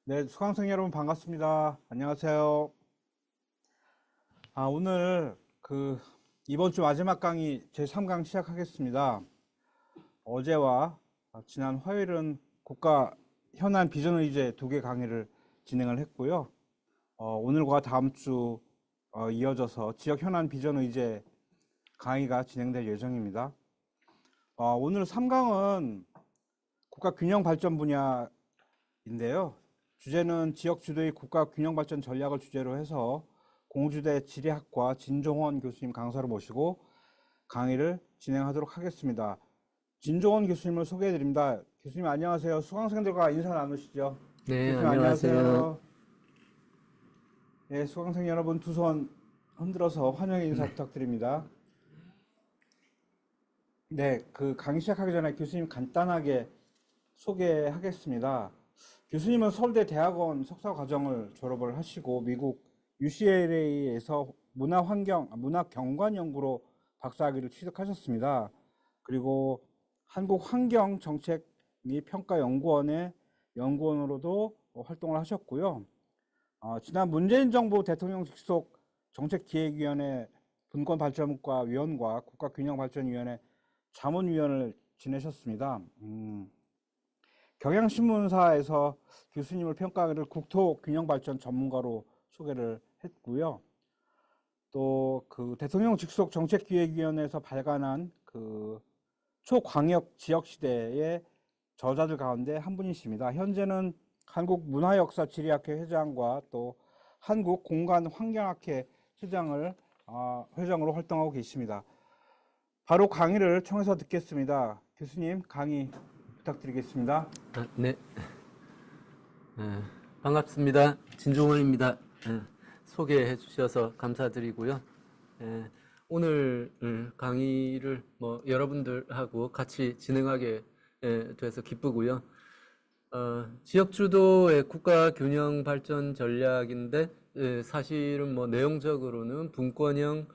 네, 수강생 여러분 반갑습니다. 안녕하세요. 오늘 이번 주 마지막 강의 제3강 시작하겠습니다. 어제와 지난 화요일은 국가 현안 비전 의제 2개 강의를 진행을 했고요. 오늘과 다음 주 이어져서 지역 현안 비전 의제 강의가 진행될 예정입니다. 오늘 3강은 국가 균형 발전 분야인데요. 주제는 지역 주도의 국가 균형 발전 전략을 주제로 해서 공주대 지리학과 진종원 교수님 강사로 모시고 강의를 진행하도록 하겠습니다. 진종원 교수님을 소개해 드립니다. 교수님 안녕하세요. 수강생들과 인사 나누시죠. 네, 교수님 안녕하세요. 안녕하세요. 네, 수강생 여러분 두 손 흔들어서 환영의 인사 네. 부탁드립니다. 네, 강의 시작하기 전에 교수님 간단하게 소개하겠습니다. 교수님은 서울대 대학원 석사 과정을 졸업을 하시고 미국 UCLA에서 문화경관 연구로 박사학위를 취득하셨습니다. 그리고 한국환경정책 및 평가연구원의 연구원으로도 활동을 하셨고요. 지난 문재인 정부 대통령 직속 정책기획위원회 분권발전과 위원과 국가균형발전위원회 자문위원을 지내셨습니다. 경향신문사에서 교수님을 평가하기를 국토균형발전 전문가로 소개를 했고요. 또 대통령 직속 정책기획위원회에서 발간한 초광역 지역시대의 저자들 가운데 한 분이십니다. 현재는 한국문화역사지리학회 회장과 또 한국공간환경학회 회장으로 활동하고 계십니다. 바로 강의를 청해서 듣겠습니다. 교수님 강의 부탁드리겠습니다. 네. 반갑습니다. 진종원입니다. 소개해 주셔서 감사드리고요. 오늘 강의를 여러분들하고 같이 진행하게 돼서 기쁘고요. 지역 주도의 국가 균형 발전 전략인데 사실은 내용적으로는 분권형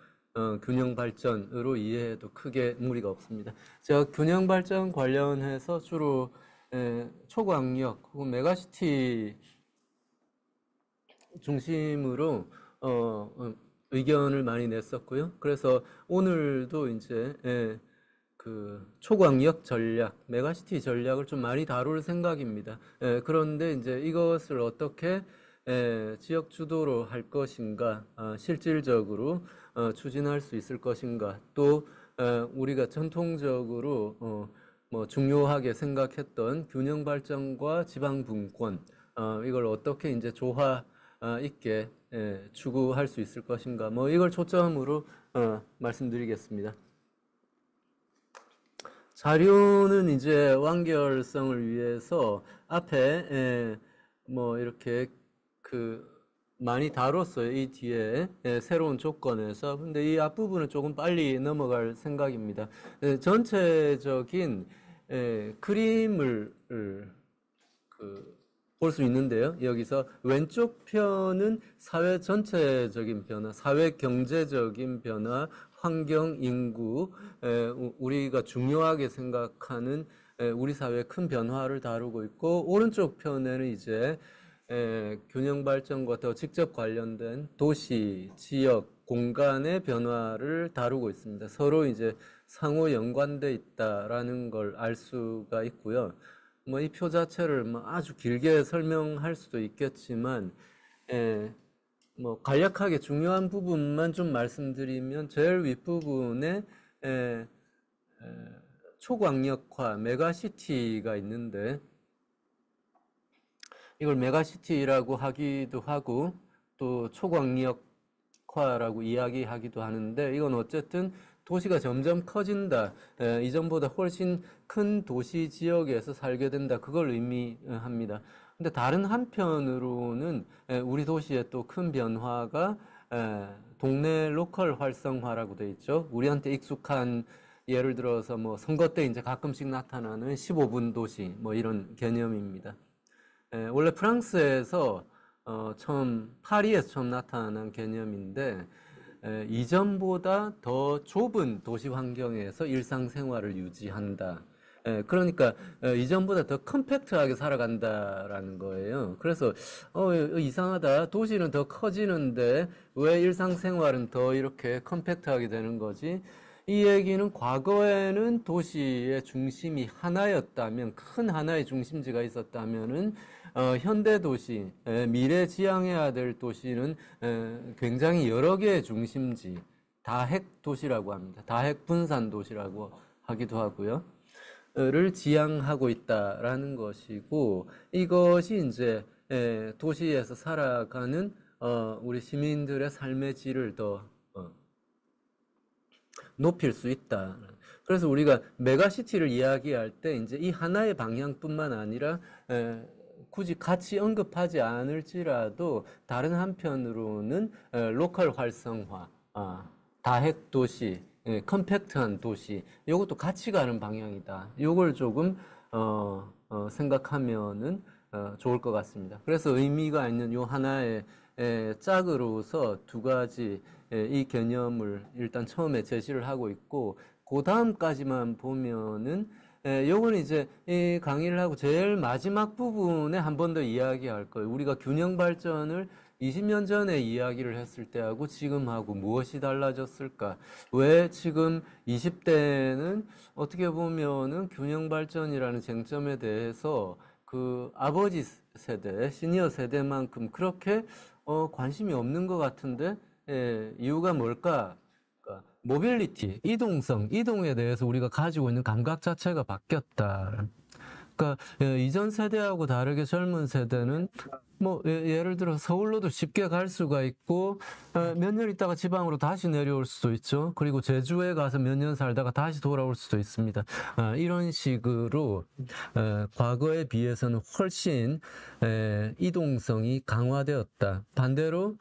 균형 발전으로 이해해도 크게 무리가 없습니다. 제가 균형 발전 관련해서 주로 초광역 혹은 메가시티 중심으로 의견을 많이 냈었고요. 그래서 오늘도 이제 초광역 전략, 메가시티 전략을 좀 많이 다룰 생각입니다. 그런데 이제 이것을 어떻게 지역 주도로 할 것인가, 실질적으로 추진할 수 있을 것인가, 또 우리가 전통적으로 중요하게 생각했던 균형 발전과 지방 분권, 이걸 어떻게 이제 조화 있게 추구할 수 있을 것인가, 이걸 초점으로 말씀드리겠습니다. 자료는 이제 완결성을 위해서 앞에 이렇게 많이 다뤘어요. 이 뒤에 새로운 조건에서. 근데 이 앞부분은 조금 빨리 넘어갈 생각입니다. 전체적인 그림을 볼 수 있는데요. 여기서 왼쪽 편은 사회 전체적인 변화, 사회 경제적인 변화, 환경, 인구, 우리가 중요하게 생각하는 우리 사회의 큰 변화를 다루고 있고, 오른쪽 편에는 이제 균형 발전과 더 직접 관련된 도시, 지역, 공간의 변화를 다루고 있습니다. 서로 이제 상호 연관돼 있다라는 걸 알 수가 있고요. 이 표 자체를 아주 길게 설명할 수도 있겠지만, 간략하게 중요한 부분만 좀 말씀드리면, 제일 윗부분에 초광역화, 메가시티가 있는데, 이걸 메가시티라고 하기도 하고 또 초광역화라고 이야기하기도 하는데, 이건 어쨌든 도시가 점점 커진다, 이전보다 훨씬 큰 도시 지역에서 살게 된다, 그걸 의미합니다. 근데 다른 한편으로는 우리 도시의 또 큰 변화가 동네 로컬 활성화라고 돼 있죠. 우리한테 익숙한, 예를 들어서 선거 때 이제 가끔씩 나타나는 15분 도시, 이런 개념입니다. 원래 프랑스에서 파리에서 처음 나타난 개념인데, 이전보다 더 좁은 도시 환경에서 일상생활을 유지한다. 그러니까 이전보다 더 컴팩트하게 살아간다라는 거예요. 그래서 이상하다. 도시는 더 커지는데 왜 일상생활은 더 이렇게 컴팩트하게 되는 거지? 이 얘기는 과거에는 도시의 중심이 하나였다면, 큰 하나의 중심지가 있었다면은 현대 도시, 미래 지향해야 될 도시는 굉장히 여러 개의 중심지, 다핵 도시라고 합니다. 다핵 분산 도시라고 하기도 하고요. 를 지향하고 있다라는 것이고, 이것이 이제 도시에서 살아가는 우리 시민들의 삶의 질을 더 높일 수 있다. 그래서 우리가 메가시티를 이야기할 때 이제 이 하나의 방향뿐만 아니라 굳이 같이 언급하지 않을지라도 다른 한편으로는 로컬 활성화, 다핵 도시, 컴팩트한 도시, 이것도 같이 가는 방향이다. 이걸 조금 생각하면은 좋을 것 같습니다. 그래서 의미가 있는 요 하나의 짝으로서 두 가지 이 개념을 일단 처음에 제시를 하고 있고, 그 다음까지만 보면은 요거는 이제 이 강의를 하고 제일 마지막 부분에 한 번 더 이야기할 거예요. 우리가 균형 발전을 20년 전에 이야기를 했을 때하고 지금하고 무엇이 달라졌을까? 왜 지금 20대는 어떻게 보면은 균형 발전이라는 쟁점에 대해서 그 아버지 세대, 시니어 세대만큼 그렇게 관심이 없는 것 같은데, 이유가 뭘까? 그러니까 모빌리티, 이동성, 이동에 대해서 우리가 가지고 있는 감각 자체가 바뀌었다. 그러니까 이전 세대하고 다르게 젊은 세대는 뭐 예를 들어 서울로도 쉽게 갈 수가 있고 몇 년 있다가 지방으로 다시 내려올 수도 있죠. 그리고 제주에 가서 몇 년 살다가 다시 돌아올 수도 있습니다. 이런 식으로 과거에 비해서는 훨씬 이동성이 강화되었다. 반대로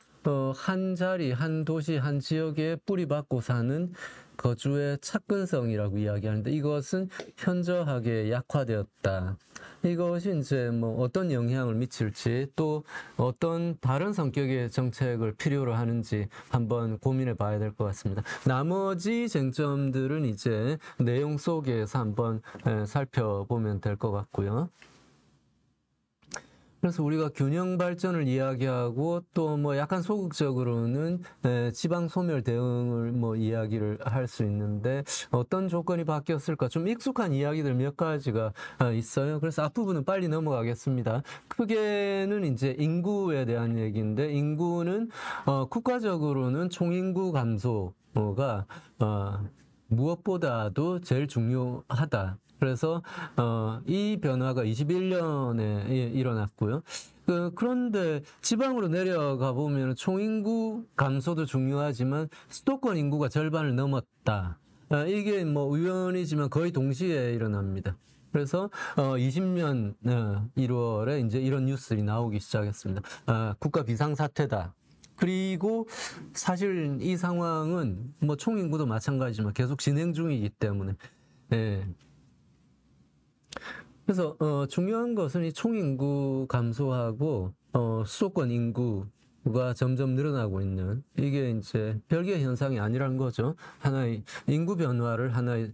한 자리, 한 도시, 한 지역에 뿌리박고 사는 거주의 착근성이라고 이야기하는데, 이것은 현저하게 약화되었다. 이것이 이제 뭐 어떤 영향을 미칠지, 또 어떤 다른 성격의 정책을 필요로 하는지 한번 고민해 봐야 될 것 같습니다. 나머지 쟁점들은 이제 내용 속에서 한번 살펴보면 될 것 같고요. 그래서 우리가 균형 발전을 이야기하고 또 뭐 약간 소극적으로는 지방 소멸 대응을 뭐 이야기를 할 수 있는데, 어떤 조건이 바뀌었을까? 좀 익숙한 이야기들 몇 가지가 있어요. 그래서 앞부분은 빨리 넘어가겠습니다. 크게는 이제 인구에 대한 얘기인데, 인구는 국가적으로는 총인구 감소가 무엇보다도 제일 중요하다. 그래서 이 변화가 21년에 일어났고요. 그런데 지방으로 내려가 보면 총인구 감소도 중요하지만 수도권 인구가 절반을 넘었다. 이게 뭐 우연이지만 거의 동시에 일어납니다. 그래서 20년 1월에 이제 이런 뉴스들이 나오기 시작했습니다. 국가 비상사태다. 그리고 사실 이 상황은 뭐 총인구도 마찬가지지만 계속 진행 중이기 때문에, 그래서 중요한 것은 이 총인구 감소하고 수도권 인구가 점점 늘어나고 있는, 이게 이제 별개의 현상이 아니라는 거죠. 하나의 인구 변화를 하나의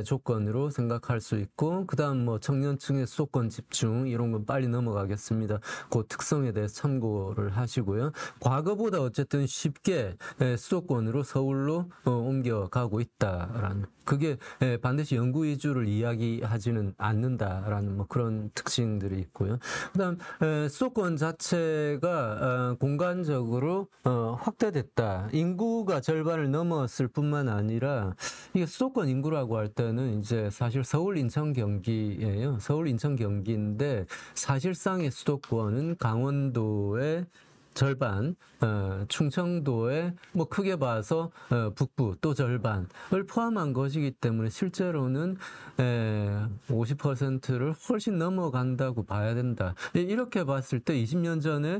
조건으로 생각할 수 있고, 그다음 뭐 청년층의 수도권 집중, 이런 건 빨리 넘어가겠습니다. 그 특성에 대해서 참고를 하시고요. 과거보다 어쨌든 쉽게 수도권으로 서울로 옮겨가고 있다라는, 그게 반드시 영구 이주를 이야기하지는 않는다라는 뭐 그런 특징들이 있고요. 그다음 수도권 자체가 공간적으로 확대됐다. 인구가 절반을 넘었을 뿐만 아니라, 이게 수도권 인구라고 할 때는 이제 사실 서울, 인천, 경기예요. 서울, 인천, 경기인데 사실상의 수도권은 강원도의 절반, 충청도의 뭐 크게 봐서 북부 또 절반을 포함한 것이기 때문에 실제로는 50%를 훨씬 넘어간다고 봐야 된다. 이렇게 봤을 때 20년 전에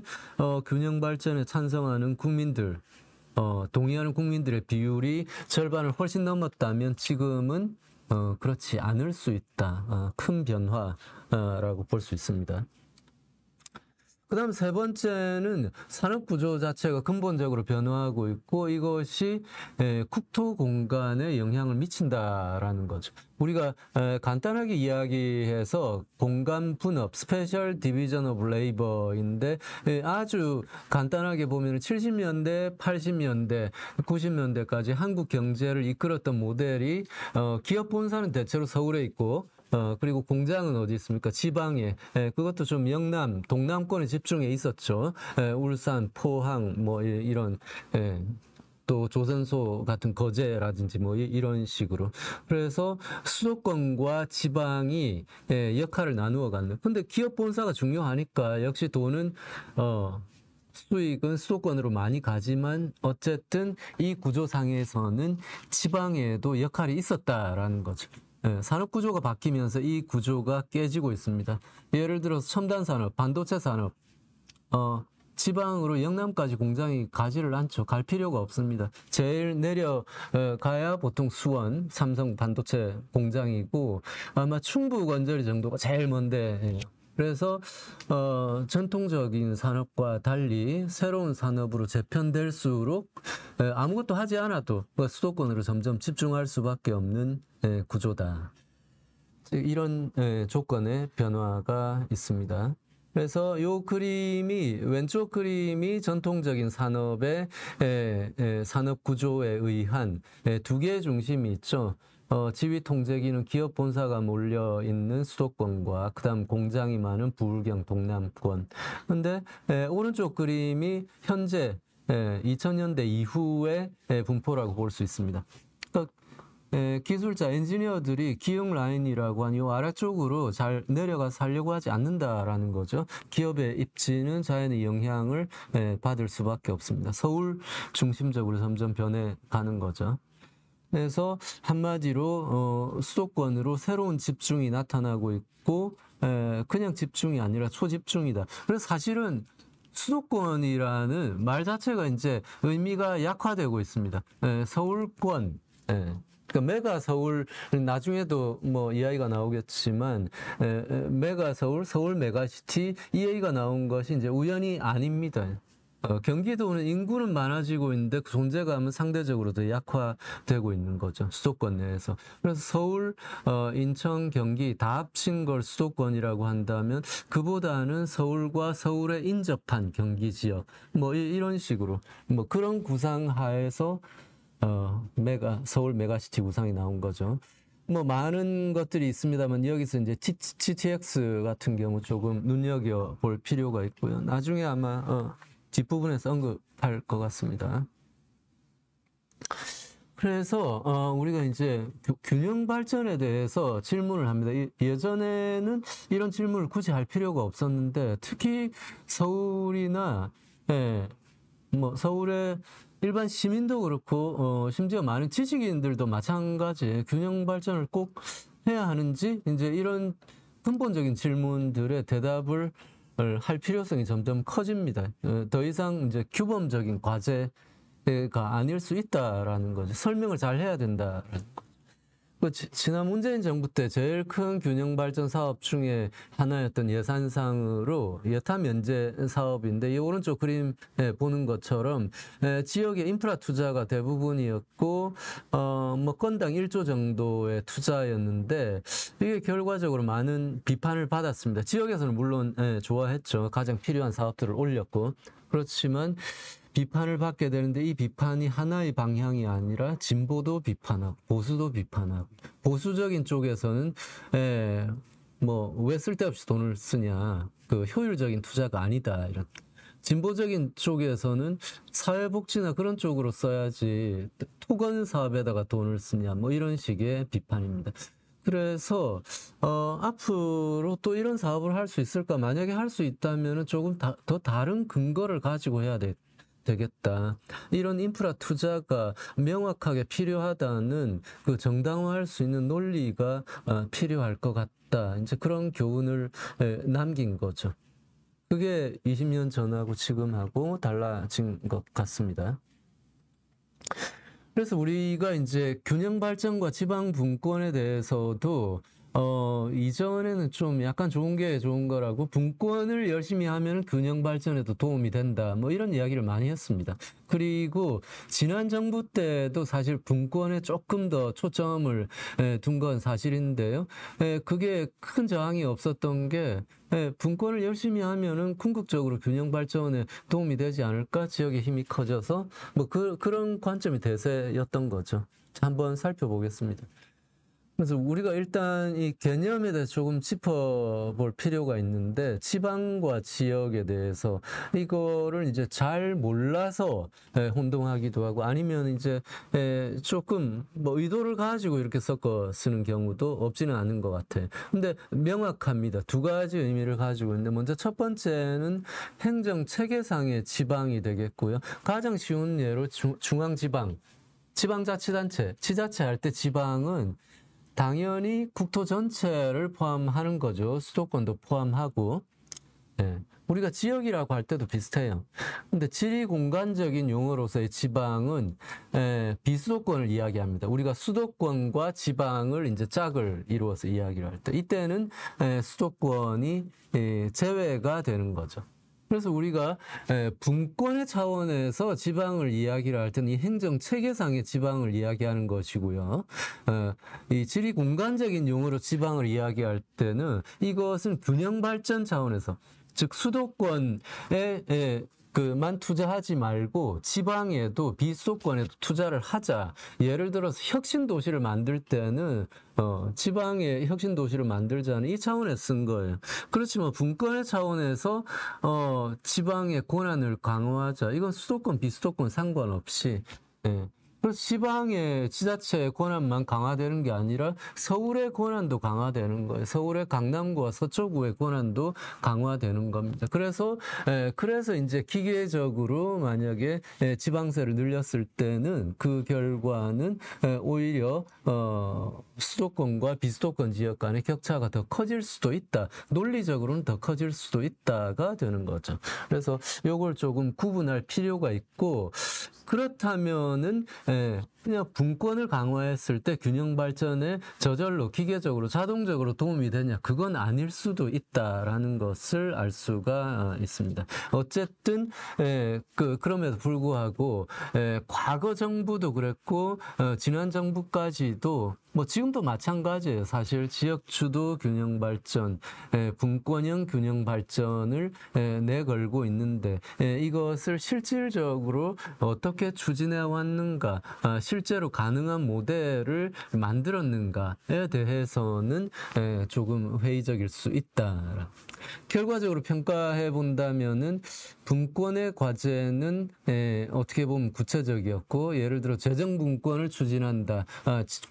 균형 발전에 찬성하는 국민들, 동의하는 국민들의 비율이 절반을 훨씬 넘었다면 지금은 그렇지 않을 수 있다. 큰 변화라고 볼 수 있습니다. 그다음 세 번째는 산업 구조 자체가 근본적으로 변화하고 있고 이것이 국토 공간에 영향을 미친다라는 거죠. 우리가 간단하게 이야기해서 공간 분업, 스페셜 디비전 오브 레이버인데 아주 간단하게 보면 70년대, 80년대, 90년대까지 한국 경제를 이끌었던 모델이 기업 본사는 대체로 서울에 있고 그리고 공장은 어디 있습니까? 지방에. 그것도 좀 영남, 동남권에 집중해 있었죠. 울산, 포항, 뭐, 이런, 또 조선소 같은 거제라든지 뭐 이런 식으로. 그래서 수도권과 지방이 역할을 나누어 갖는. 근데 기업 본사가 중요하니까 역시 돈은, 수익은 수도권으로 많이 가지만 어쨌든 이 구조상에서는 지방에도 역할이 있었다라는 거죠. 산업 구조가 바뀌면서 이 구조가 깨지고 있습니다. 예를 들어서 첨단 산업, 반도체 산업, 지방으로 영남까지 공장이 가지를 않죠. 갈 필요가 없습니다. 제일 내려가야 보통 수원, 삼성 반도체 공장이고 아마 충북 원저리 정도가 제일 먼데 그래서 전통적인 산업과 달리 새로운 산업으로 재편될수록 아무것도 하지 않아도 수도권으로 점점 집중할 수밖에 없는 구조다. 이런 조건의 변화가 있습니다. 그래서 요 그림이 왼쪽 그림이 전통적인 산업의 산업 구조에 의한 두 개의 중심이 있죠. 지휘 통제기는 기업 본사가 몰려 있는 수도권과 그다음 공장이 많은 부울경 동남권. 근데 오른쪽 그림이 현재 2000년대 이후의 분포라고 볼 수 있습니다. 그러니까 기술자, 엔지니어들이 기흥 라인이라고 하는 이 아래쪽으로 잘 내려가 살려고 하지 않는다라는 거죠. 기업의 입지는 자연의 영향을 받을 수밖에 없습니다. 서울 중심적으로 점점 변해가는 거죠. 그래서 한마디로 수도권으로 새로운 집중이 나타나고 있고 그냥 집중이 아니라 초집중이다. 그래서 사실은 수도권이라는 말 자체가 이제 의미가 약화되고 있습니다. 서울권, 그러니까 메가 서울 나중에도 뭐 이야기가 나오겠지만 메가 서울, 서울 메가시티 이 얘기가 나온 것이 이제 우연이 아닙니다. 경기도는 인구는 많아지고 있는데 그 존재감은 상대적으로 더 약화되고 있는 거죠. 수도권 내에서. 그래서 서울, 인천, 경기 다 합친 걸 수도권이라고 한다면 그보다는 서울과 서울에 인접한 경기 지역 뭐 이런 식으로 뭐 그런 구상 하에서 서울 메가시티 구상이 나온 거죠. 뭐 많은 것들이 있습니다만 여기서 이제 TTX 같은 경우 조금 눈여겨 볼 필요가 있고요. 나중에 아마 뒷부분에서 언급할 것 같습니다. 그래서 우리가 이제 균형 발전에 대해서 질문을 합니다. 예전에는 이런 질문을 굳이 할 필요가 없었는데 특히 서울이나 뭐 서울의 일반 시민도 그렇고 심지어 많은 지식인들도 마찬가지 균형 발전을 꼭 해야 하는지 이제 이런 근본적인 질문들의 대답을 할 필요성이 점점 커집니다. 더 이상 이제 규범적인 과제가 아닐 수 있다라는 거죠. 설명을 잘 해야 된다라는 거. 지난 문재인 정부 때 제일 큰 균형 발전 사업 중에 하나였던 예산상으로 예타 면제 사업인데 이 오른쪽 그림 보는 것처럼 지역의 인프라 투자가 대부분이었고 뭐 건당 1조 정도의 투자였는데 이게 결과적으로 많은 비판을 받았습니다. 지역에서는 물론 좋아했죠. 가장 필요한 사업들을 올렸고 그렇지만 비판을 받게 되는데 이 비판이 하나의 방향이 아니라 진보도 비판하고 보수도 비판하고 보수적인 쪽에서는 뭐 왜 쓸데없이 돈을 쓰냐 그 효율적인 투자가 아니다 이런 진보적인 쪽에서는 사회복지나 그런 쪽으로 써야지 토건 사업에다가 돈을 쓰냐 뭐 이런 식의 비판입니다. 그래서 앞으로 또 이런 사업을 할 수 있을까? 만약에 할 수 있다면은 조금 더 다른 근거를 가지고 해야 되겠다. 이런 인프라 투자가 명확하게 필요하다는 그 정당화할 수 있는 논리가 필요할 것 같다. 이제 그런 교훈을 남긴 거죠. 그게 20년 전하고 지금하고 달라진 것 같습니다. 그래서 우리가 이제 균형 발전과 지방 분권에 대해서도 이전에는 좀 약간 좋은 게 좋은 거라고 분권을 열심히 하면 균형 발전에도 도움이 된다. 뭐 이런 이야기를 많이 했습니다. 그리고 지난 정부 때도 사실 분권에 조금 더 초점을 둔 건 사실인데요. 그게 큰 저항이 없었던 게 분권을 열심히 하면은 궁극적으로 균형 발전에 도움이 되지 않을까? 지역의 힘이 커져서 뭐 그런 관점이 대세였던 거죠. 자, 한번 살펴보겠습니다. 그래서 우리가 일단 이 개념에 대해서 조금 짚어볼 필요가 있는데, 지방과 지역에 대해서 이거를 이제 잘 몰라서 혼동하기도 하고, 아니면 이제 조금 뭐 의도를 가지고 이렇게 섞어 쓰는 경우도 없지는 않은 것 같아요. 근데 명확합니다. 두 가지 의미를 가지고 있는데, 먼저 첫 번째는 행정 체계상의 지방이 되겠고요. 가장 쉬운 예로 중앙지방, 지방자치단체, 지자체 할 때 지방은 당연히 국토 전체를 포함하는 거죠. 수도권도 포함하고. 우리가 지역이라고 할 때도 비슷해요. 근데 지리공간적인 용어로서의 지방은 비수도권을 이야기합니다. 우리가 수도권과 지방을 이제 짝을 이루어서 이야기를 할 때, 이때는 수도권이 제외가 되는 거죠. 그래서 우리가 분권의 차원에서 지방을 이야기를 할 때는 이 행정 체계상의 지방을 이야기하는 것이고요. 이 지리 공간적인 용어로 지방을 이야기할 때는 이것은 균형 발전 차원에서, 즉 수도권에 만 투자하지 말고 지방에도 비수도권에도 투자를 하자. 예를 들어서 혁신 도시를 만들 때는 지방에 혁신 도시를 만들자는 이 차원에서 쓴 거예요. 그렇지만 분권의 차원에서 지방의 권한을 강화하자. 이건 수도권 비수도권 상관없이 그래서 지방의 지자체의 권한만 강화되는 게 아니라 서울의 권한도 강화되는 거예요. 서울의 강남구와 서초구의 권한도 강화되는 겁니다. 그래서 이제 기계적으로 만약에 지방세를 늘렸을 때는 그 결과는 오히려 수도권과 비수도권 지역 간의 격차가 더 커질 수도 있다. 논리적으로는 더 커질 수도 있다가 되는 거죠. 그래서 요걸 조금 구분할 필요가 있고, 그렇다면은 그냥 분권을 강화했을 때 균형 발전에 저절로 기계적으로 자동적으로 도움이 되냐? 그건 아닐 수도 있다라는 것을 알 수가 있습니다. 어쨌든 그럼에도 불구하고 과거 정부도 그랬고 지난 정부까지도 뭐 지금도 마찬가지예요. 사실 지역 주도 균형 발전, 분권형 균형 발전을 내걸고 있는데 이것을 실질적으로 어떻게 추진해 왔는가, 실제로 가능한 모델을 만들었는가에 대해서는 조금 회의적일 수 있다. 결과적으로 평가해 본다면은 분권의 과제는 어떻게 보면 구체적이었고, 예를 들어 재정 분권을 추진한다,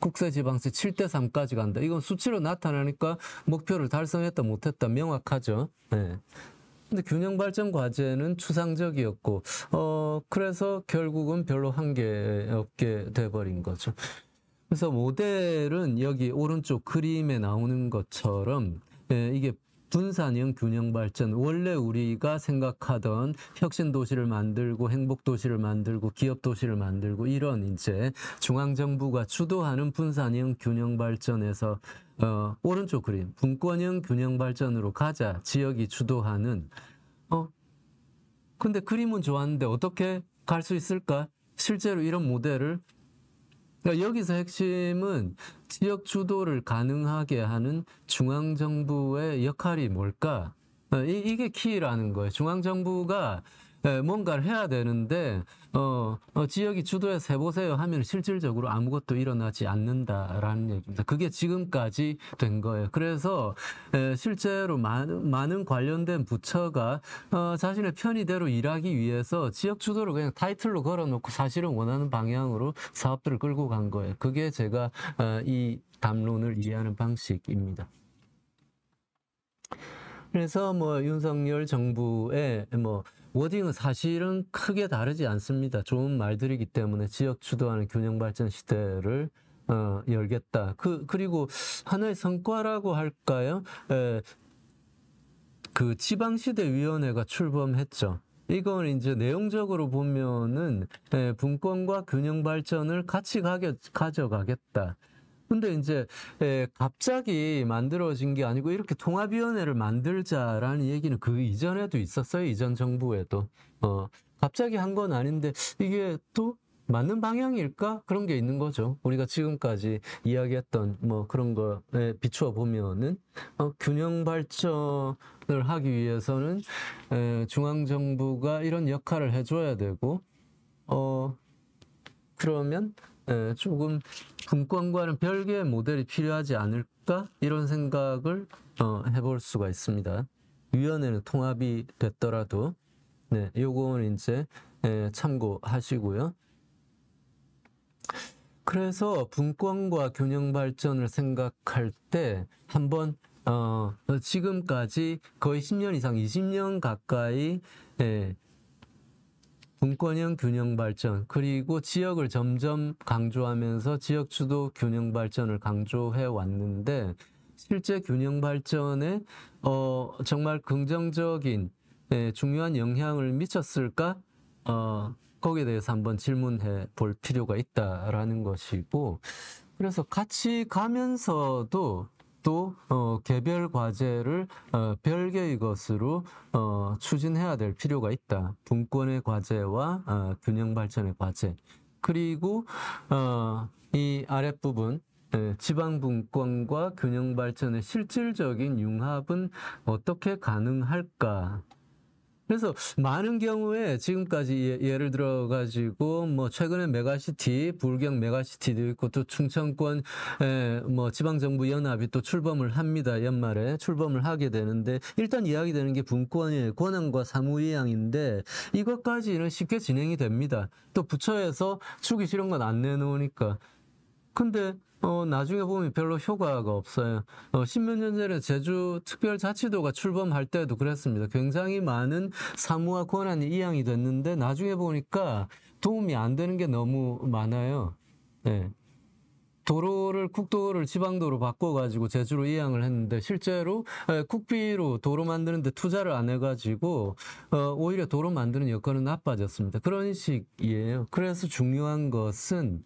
국세지방세 7대 3까지 간다. 이건 수치로 나타나니까 목표를 달성했다 못했다 명확하죠. 근데 균형 발전 과제는 추상적이었고, 그래서 결국은 별로 한계 없게 돼버린 거죠. 그래서 모델은 여기 오른쪽 그림에 나오는 것처럼 이게 분산형 균형 발전, 원래 우리가 생각하던 혁신 도시를 만들고 행복 도시를 만들고 기업 도시를 만들고 이런 이제 중앙 정부가 주도하는 분산형 균형 발전에서 오른쪽 그림 분권형 균형 발전으로 가자. 지역이 주도하는 근데 그림은 좋았는데 어떻게 갈 수 있을까? 실제로 이런 모델을, 그러니까 여기서 핵심은 지역 주도를 가능하게 하는 중앙정부의 역할이 뭘까? 이게 키라는 거예요. 중앙정부가 뭔가를 해야 되는데 지역이 주도해서 해보세요 하면 실질적으로 아무것도 일어나지 않는다라는 얘기입니다. 그게 지금까지 된 거예요. 그래서 실제로 많은 관련된 부처가 자신의 편의대로 일하기 위해서 지역 주도를 그냥 타이틀로 걸어놓고 사실은 원하는 방향으로 사업들을 끌고 간 거예요. 그게 제가 이 담론을 이해하는 방식입니다. 그래서 뭐 윤석열 정부의 뭐 워딩은 사실은 크게 다르지 않습니다. 좋은 말들이기 때문에 지역 주도하는 균형 발전 시대를 열겠다. 그리고 하나의 성과라고 할까요? 그 지방시대위원회가 출범했죠. 이건 이제 내용적으로 보면은 분권과 균형 발전을 같이 가져가겠다. 근데 이제 갑자기 만들어진 게 아니고 이렇게 통합위원회를 만들자라는 얘기는 그 이전에도 있었어요. 이전 정부에도. 갑자기 한 건 아닌데 이게 또 맞는 방향일까? 그런 게 있는 거죠. 우리가 지금까지 이야기했던 뭐 그런 거에 비추어 보면은 균형 발전을 하기 위해서는 중앙정부가 이런 역할을 해줘야 되고 그러면 조금 분권과는 별개의 모델이 필요하지 않을까? 이런 생각을 해볼 수가 있습니다. 위원회는 통합이 됐더라도 네, 요거는 이제 참고하시고요. 그래서 분권과 균형 발전을 생각할 때 한번 지금까지 거의 10년 이상 20년 가까이 분권형 균형 발전 그리고 지역을 점점 강조하면서 지역 주도 균형 발전을 강조해 왔는데 실제 균형 발전에 정말 긍정적인 중요한 영향을 미쳤을까? 거기에 대해서 한번 질문해 볼 필요가 있다라는 것이고 그래서 같이 가면서도 또 개별 과제를 별개의 것으로 추진해야 될 필요가 있다. 분권의 과제와 균형 발전의 과제. 그리고 이 아랫부분 지방 분권과 균형 발전의 실질적인 융합은 어떻게 가능할까? 그래서 많은 경우에 지금까지 예를 들어 가지고 뭐 최근에 메가시티 불경 메가시티도 있고 또 충청권 뭐 지방정부 연합이 또 출범을 합니다. 연말에 출범을 하게 되는데 일단 이야기되는 게 분권의 권한과 사무이양인데 이것까지는 쉽게 진행이 됩니다. 또 부처에서 주기 싫은 건 안 내놓으니까. 근데 나중에 보면 별로 효과가 없어요. 10몇 년 전에 제주특별자치도가 출범할 때도 그랬습니다. 굉장히 많은 사무와 권한이 이양이 됐는데 나중에 보니까 도움이 안 되는 게 너무 많아요. 네. 국도를 지방도로 바꿔가지고 제주로 이양을 했는데 실제로 국비로 도로 만드는데 투자를 안 해가지고 오히려 도로 만드는 여건은 나빠졌습니다. 그런 식이에요. 그래서 중요한 것은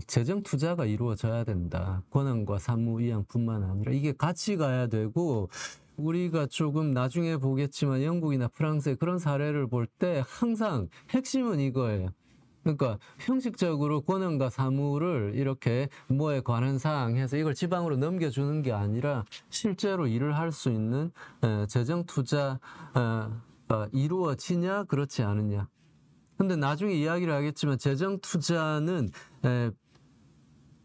재정 투자가 이루어져야 된다. 권한과 사무 이양뿐만 아니라 이게 같이 가야 되고 우리가 조금 나중에 보겠지만 영국이나 프랑스의 그런 사례를 볼 때 항상 핵심은 이거예요. 그러니까 형식적으로 권한과 사무를 이렇게 뭐에 관한 사항 해서 이걸 지방으로 넘겨주는 게 아니라 실제로 일을 할 수 있는 재정 투자가 이루어지냐 그렇지 않느냐. 근데 나중에 이야기를 하겠지만 재정 투자는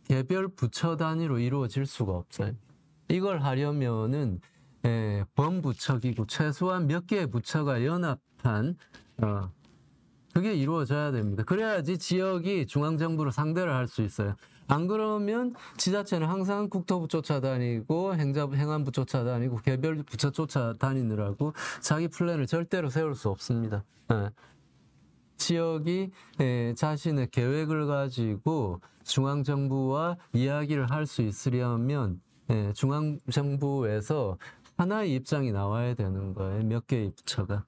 개별 부처 단위로 이루어질 수가 없어요. 이걸 하려면은 범부처기구 최소한 몇 개의 부처가 연합한 그게 이루어져야 됩니다. 그래야지 지역이 중앙정부로 상대를 할 수 있어요. 안 그러면 지자체는 항상 국토부 쫓아다니고 행안부 쫓아다니고 개별 부처 쫓아다니느라고 자기 플랜을 절대로 세울 수 없습니다. 지역이 자신의 계획을 가지고 중앙정부와 이야기를 할 수 있으려면 중앙정부에서 하나의 입장이 나와야 되는 거예요. 몇 개의 부처가.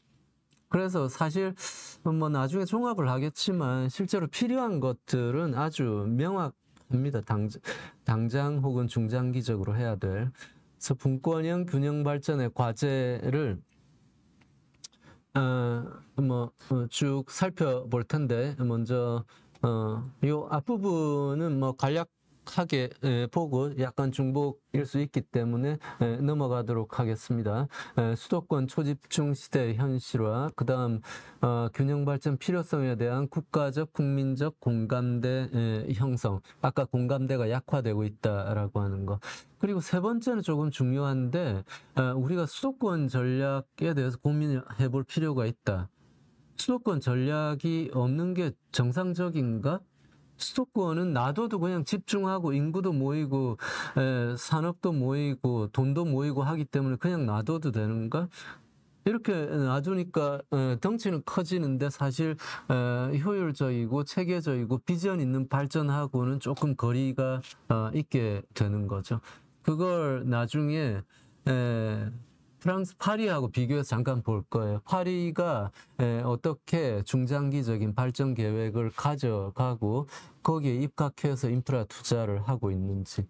그래서 사실 뭐 나중에 종합을 하겠지만 실제로 필요한 것들은 아주 명확합니다. 당장 혹은 중장기적으로 해야 될. 그래서 분권형 균형 발전의 과제를 쭉 살펴볼 텐데 먼저 요 앞부분은 뭐 간략하게 보고 약간 중복일 수 있기 때문에 넘어가도록 하겠습니다. 수도권 초집중 시대의 현실화, 그다음 균형 발전 필요성에 대한 국가적 국민적 공감대 형성. 아까 공감대가 약화되고 있다라고 하는 거. 그리고 세 번째는 조금 중요한데 우리가 수도권 전략에 대해서 고민을 해볼 필요가 있다. 수도권 전략이 없는 게 정상적인가? 수도권은 놔둬도 그냥 집중하고 인구도 모이고 산업도 모이고 돈도 모이고 하기 때문에 그냥 놔둬도 되는가? 이렇게 놔두니까 덩치는 커지는데 사실 효율적이고 체계적이고 비전 있는 발전하고는 조금 거리가 있게 되는 거죠. 그걸 나중에 프랑스 파리하고 비교해서 잠깐 볼 거예요. 파리가 어떻게 중장기적인 발전 계획을 가져가고 거기에 입각해서 인프라 투자를 하고 있는지.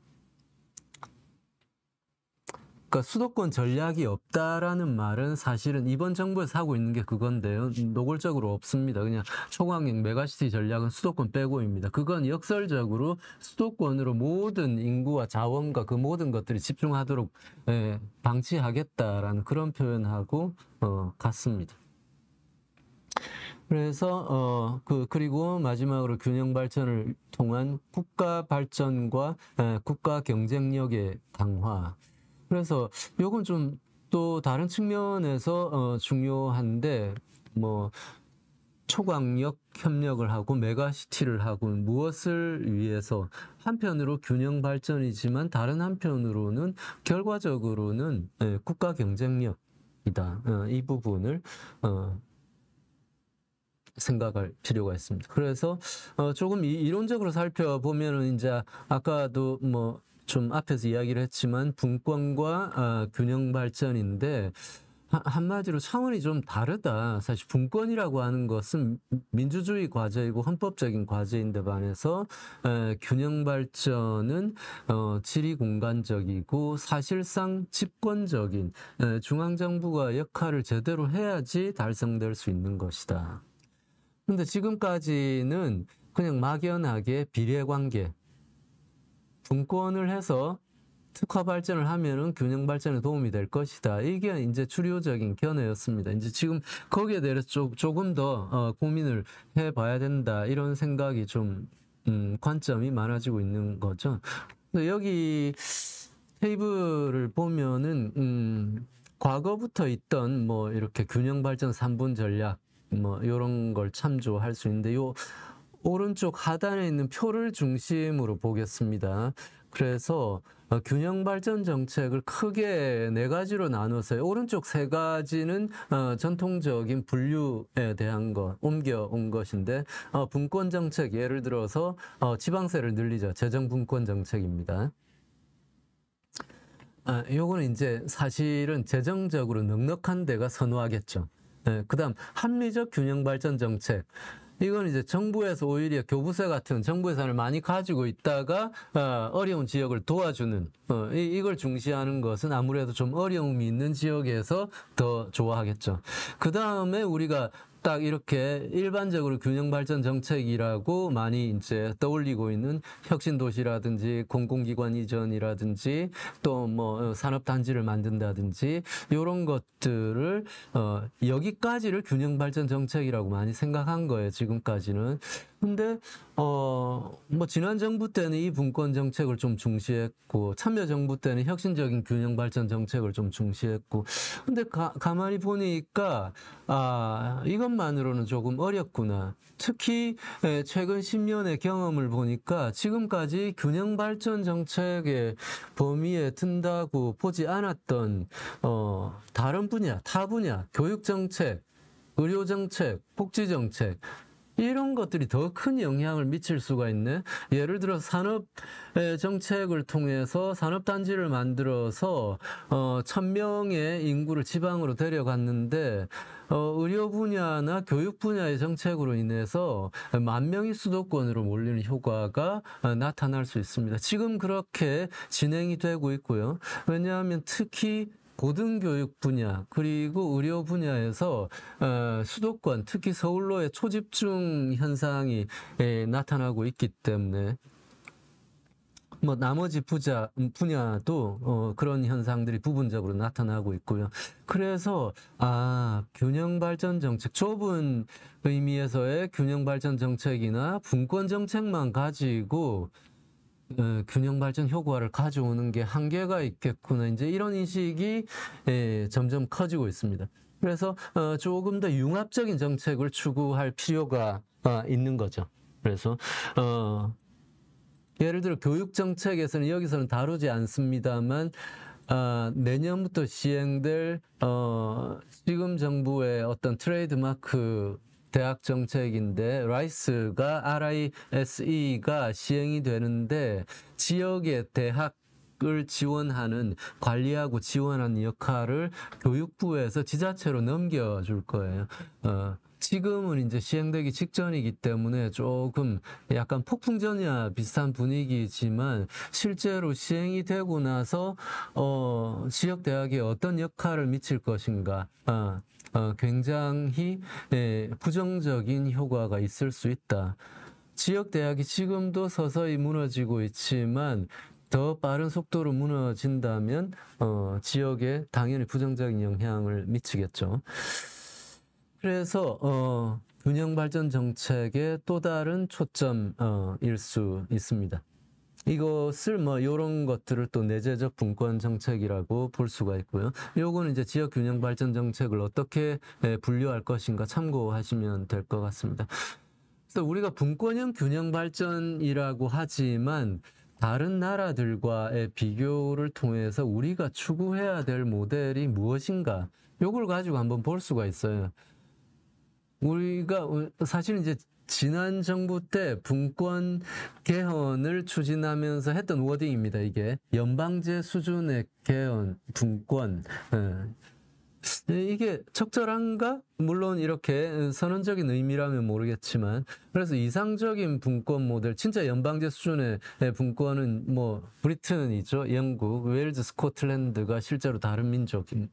그러니까 수도권 전략이 없다라는 말은 사실은 이번 정부에서 하고 있는 게 그건데요. 노골적으로 없습니다. 그냥 초광역 메가시티 전략은 수도권 빼고입니다. 그건 역설적으로 수도권으로 모든 인구와 자원과 그 모든 것들이 집중하도록 방치하겠다라는 그런 표현하고 같습니다. 그래서 그리고 마지막으로 균형 발전을 통한 국가 발전과 국가 경쟁력의 강화. 그래서 요건 좀 또 다른 측면에서 중요한데 뭐 초광역 협력을 하고 메가시티를 하고 무엇을 위해서 한편으로 균형 발전이지만 다른 한편으로는 결과적으로는 국가 경쟁력이다. 이 부분을 생각할 필요가 있습니다. 그래서 조금 이론적으로 살펴보면은 이제 아까도 뭐 좀 앞에서 이야기를 했지만 분권과 균형 발전인데 한마디로 차원이 좀 다르다. 사실 분권이라고 하는 것은 민주주의 과제이고 헌법적인 과제인데 반해서 균형 발전은 지리공간적이고 사실상 집권적인 중앙정부가 역할을 제대로 해야지 달성될 수 있는 것이다. 근데 지금까지는 그냥 막연하게 비례관계, 분권을 해서 특화 발전을 하면은 균형 발전에 도움이 될 것이다. 이게 이제 주류적인 견해였습니다. 이제 지금 거기에 대해서 조금 더 고민을 해봐야 된다. 이런 생각이 좀 관점이 많아지고 있는 거죠. 근데 여기 테이블을 보면은 과거부터 있던 뭐 이렇게 균형 발전 3분 전략 뭐 이런 걸 참조할 수 있는데 요 오른쪽 하단에 있는 표를 중심으로 보겠습니다. 그래서 균형 발전 정책을 크게 4가지로 나눠서요. 오른쪽 3가지는 전통적인 분류에 대한 것, 옮겨온 것인데 분권 정책, 예를 들어서 지방세를 늘리자. 재정 분권 정책입니다. 요거는 이제 사실은 재정적으로 넉넉한 데가 선호하겠죠. 그다음 합리적 균형 발전 정책. 이건 이제 정부에서 오히려 교부세 같은 정부 예산을 많이 가지고 있다가 어려운 지역을 도와주는 이걸 중시하는 것은 아무래도 좀 어려움이 있는 지역에서 더 좋아하겠죠. 그 다음에 우리가 딱 이렇게 일반적으로 균형 발전 정책이라고 많이 이제 떠올리고 있는 혁신 도시라든지 공공기관 이전이라든지 또 뭐 산업 단지를 만든다든지 이런 것들을 여기까지를 균형 발전 정책이라고 많이 생각한 거예요. 지금까지는. 근데 뭐 지난 정부 때는 이 분권 정책을 좀 중시했고 참여 정부 때는 혁신적인 균형 발전 정책을 좀 중시했고 근데 가만히 보니까 이것만으로는 조금 어렵구나. 특히 최근 10년의 경험을 보니까 지금까지 균형 발전 정책의 범위에 든다고 보지 않았던 다른 분야, 타 분야, 교육 정책, 의료 정책, 복지 정책 이런 것들이 더 큰 영향을 미칠 수가 있네. 예를 들어 산업 정책을 통해서 산업단지를 만들어서 1000명의 인구를 지방으로 데려갔는데 의료 분야나 교육 분야의 정책으로 인해서 10,000명이 수도권으로 몰리는 효과가 나타날 수 있습니다. 지금 그렇게 진행이 되고 있고요. 왜냐하면 특히 고등교육 분야 그리고 의료 분야에서 수도권 특히 서울로의 초집중 현상이 나타나고 있기 때문에 뭐 나머지 분야도 그런 현상들이 부분적으로 나타나고 있고요. 그래서 균형 발전 정책 좁은 의미에서의 균형 발전 정책이나 분권 정책만 가지고 균형 발전 효과를 가져오는 게 한계가 있겠구나. 이제 이런 인식이 점점 커지고 있습니다. 그래서 조금 더 융합적인 정책을 추구할 필요가 있는 거죠. 그래서 예를 들어 교육 정책에서는 여기서는 다루지 않습니다만 내년부터 시행될 지금 정부의 어떤 트레이드마크 대학 정책인데 RISE가 시행이 되는데 지역의 대학 지역을 지원하는, 관리하고 지원하는 역할을 교육부에서 지자체로 넘겨줄 거예요. 지금은 이제 시행되기 직전이기 때문에 조금 약간 폭풍전야 비슷한 분위기지만 실제로 시행이 되고 나서 지역 대학에 어떤 역할을 미칠 것인가, 굉장히 부정적인 효과가 있을 수 있다. 지역 대학이 지금도 서서히 무너지고 있지만 더 빠른 속도로 무너진다면 지역에 당연히 부정적인 영향을 미치겠죠. 그래서 균형 발전 정책의 또 다른 초점일 수 있습니다. 이것을 이런 것들을 또 내재적 분권 정책이라고 볼 수가 있고요. 요거는 이제 지역 균형 발전 정책을 어떻게 분류할 것인가 참고하시면 될 것 같습니다. 그래서 우리가 분권형 균형 발전이라고 하지만 다른 나라들과의 비교를 통해서 우리가 추구해야 될 모델이 무엇인가, 요걸 가지고 한번 볼 수가 있어요. 우리가 사실 이제 지난 정부 때 분권 개헌을 추진하면서 했던 워딩입니다. 이게 연방제 수준의 개헌, 분권. 이게 적절한가? 물론 이렇게 선언적인 의미라면 모르겠지만, 그래서 이상적인 분권 모델, 진짜 연방제 수준의 분권은 브리튼이죠. 영국, 웨일즈, 스코틀랜드가 실제로 다른 민족인.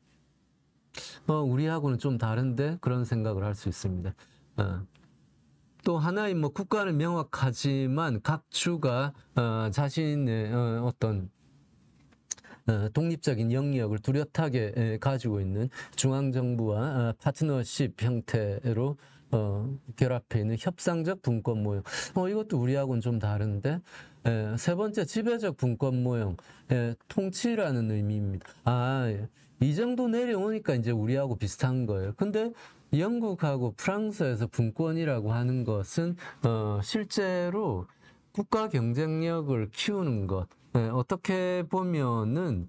우리하고는 좀 다른데 그런 생각을 할 수 있습니다. 또 하나의 국가는 명확하지만 각 주가 자신의 어떤 독립적인 영역을 뚜렷하게 가지고 있는 중앙정부와 파트너십 형태로 결합해 있는 협상적 분권 모형. 이것도 우리하고는 좀 다른데, 세 번째 지배적 분권 모형, 통치라는 의미입니다. 이 정도 내려오니까 이제 우리하고 비슷한 거예요. 근데 영국하고 프랑스에서 분권이라고 하는 것은 실제로 국가 경쟁력을 키우는 것, 어떻게 보면은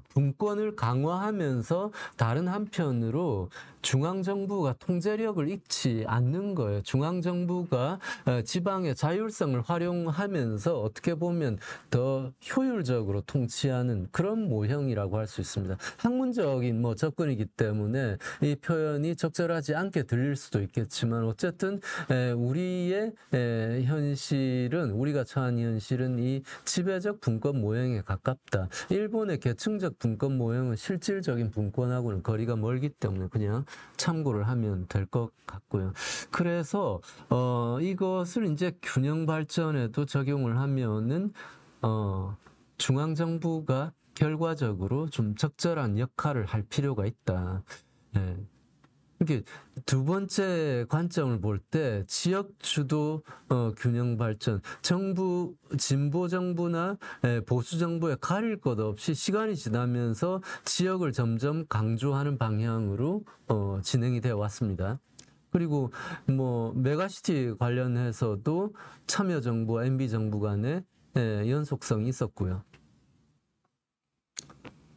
분권을 강화하면서 다른 한편으로 중앙정부가 통제력을 잃지 않는 거예요. 중앙정부가 지방의 자율성을 활용하면서 어떻게 보면 더 효율적으로 통치하는 그런 모형이라고 할 수 있습니다. 학문적인 접근이기 때문에 이 표현이 적절하지 않게 들릴 수도 있겠지만 어쨌든 우리의 현실은, 우리가 처한 현실은 이 지배적 분권 모형에 가깝다. 일본의 계층적 분권 모형은 실질적인 분권하고는 거리가 멀기 때문에 그냥 참고를 하면 될 것 같고요. 그래서 이것을 이제 균형 발전에도 적용을 하면은 중앙정부가 결과적으로 좀 적절한 역할을 할 필요가 있다. 이렇게 두 번째 관점을 볼 때 지역 주도 균형 발전, 정부, 진보 정부나 보수 정부에 가릴 것 없이 시간이 지나면서 지역을 점점 강조하는 방향으로 진행이 되어 왔습니다. 그리고 메가시티 관련해서도 참여정부와 MB정부 간에 연속성이 있었고요.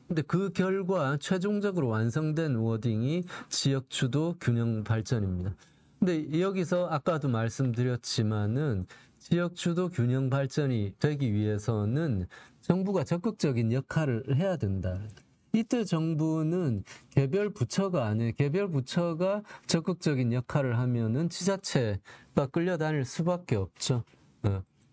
근데 그 결과 최종적으로 완성된 워딩이 지역 주도 균형 발전입니다. 근데 여기서 아까도 말씀드렸지만은 지역 주도 균형 발전이 되기 위해서는 정부가 적극적인 역할을 해야 된다. 이때 정부는 개별 부처가 아니에요. 개별 부처가 적극적인 역할을 하면은 지자체가 끌려다닐 수밖에 없죠.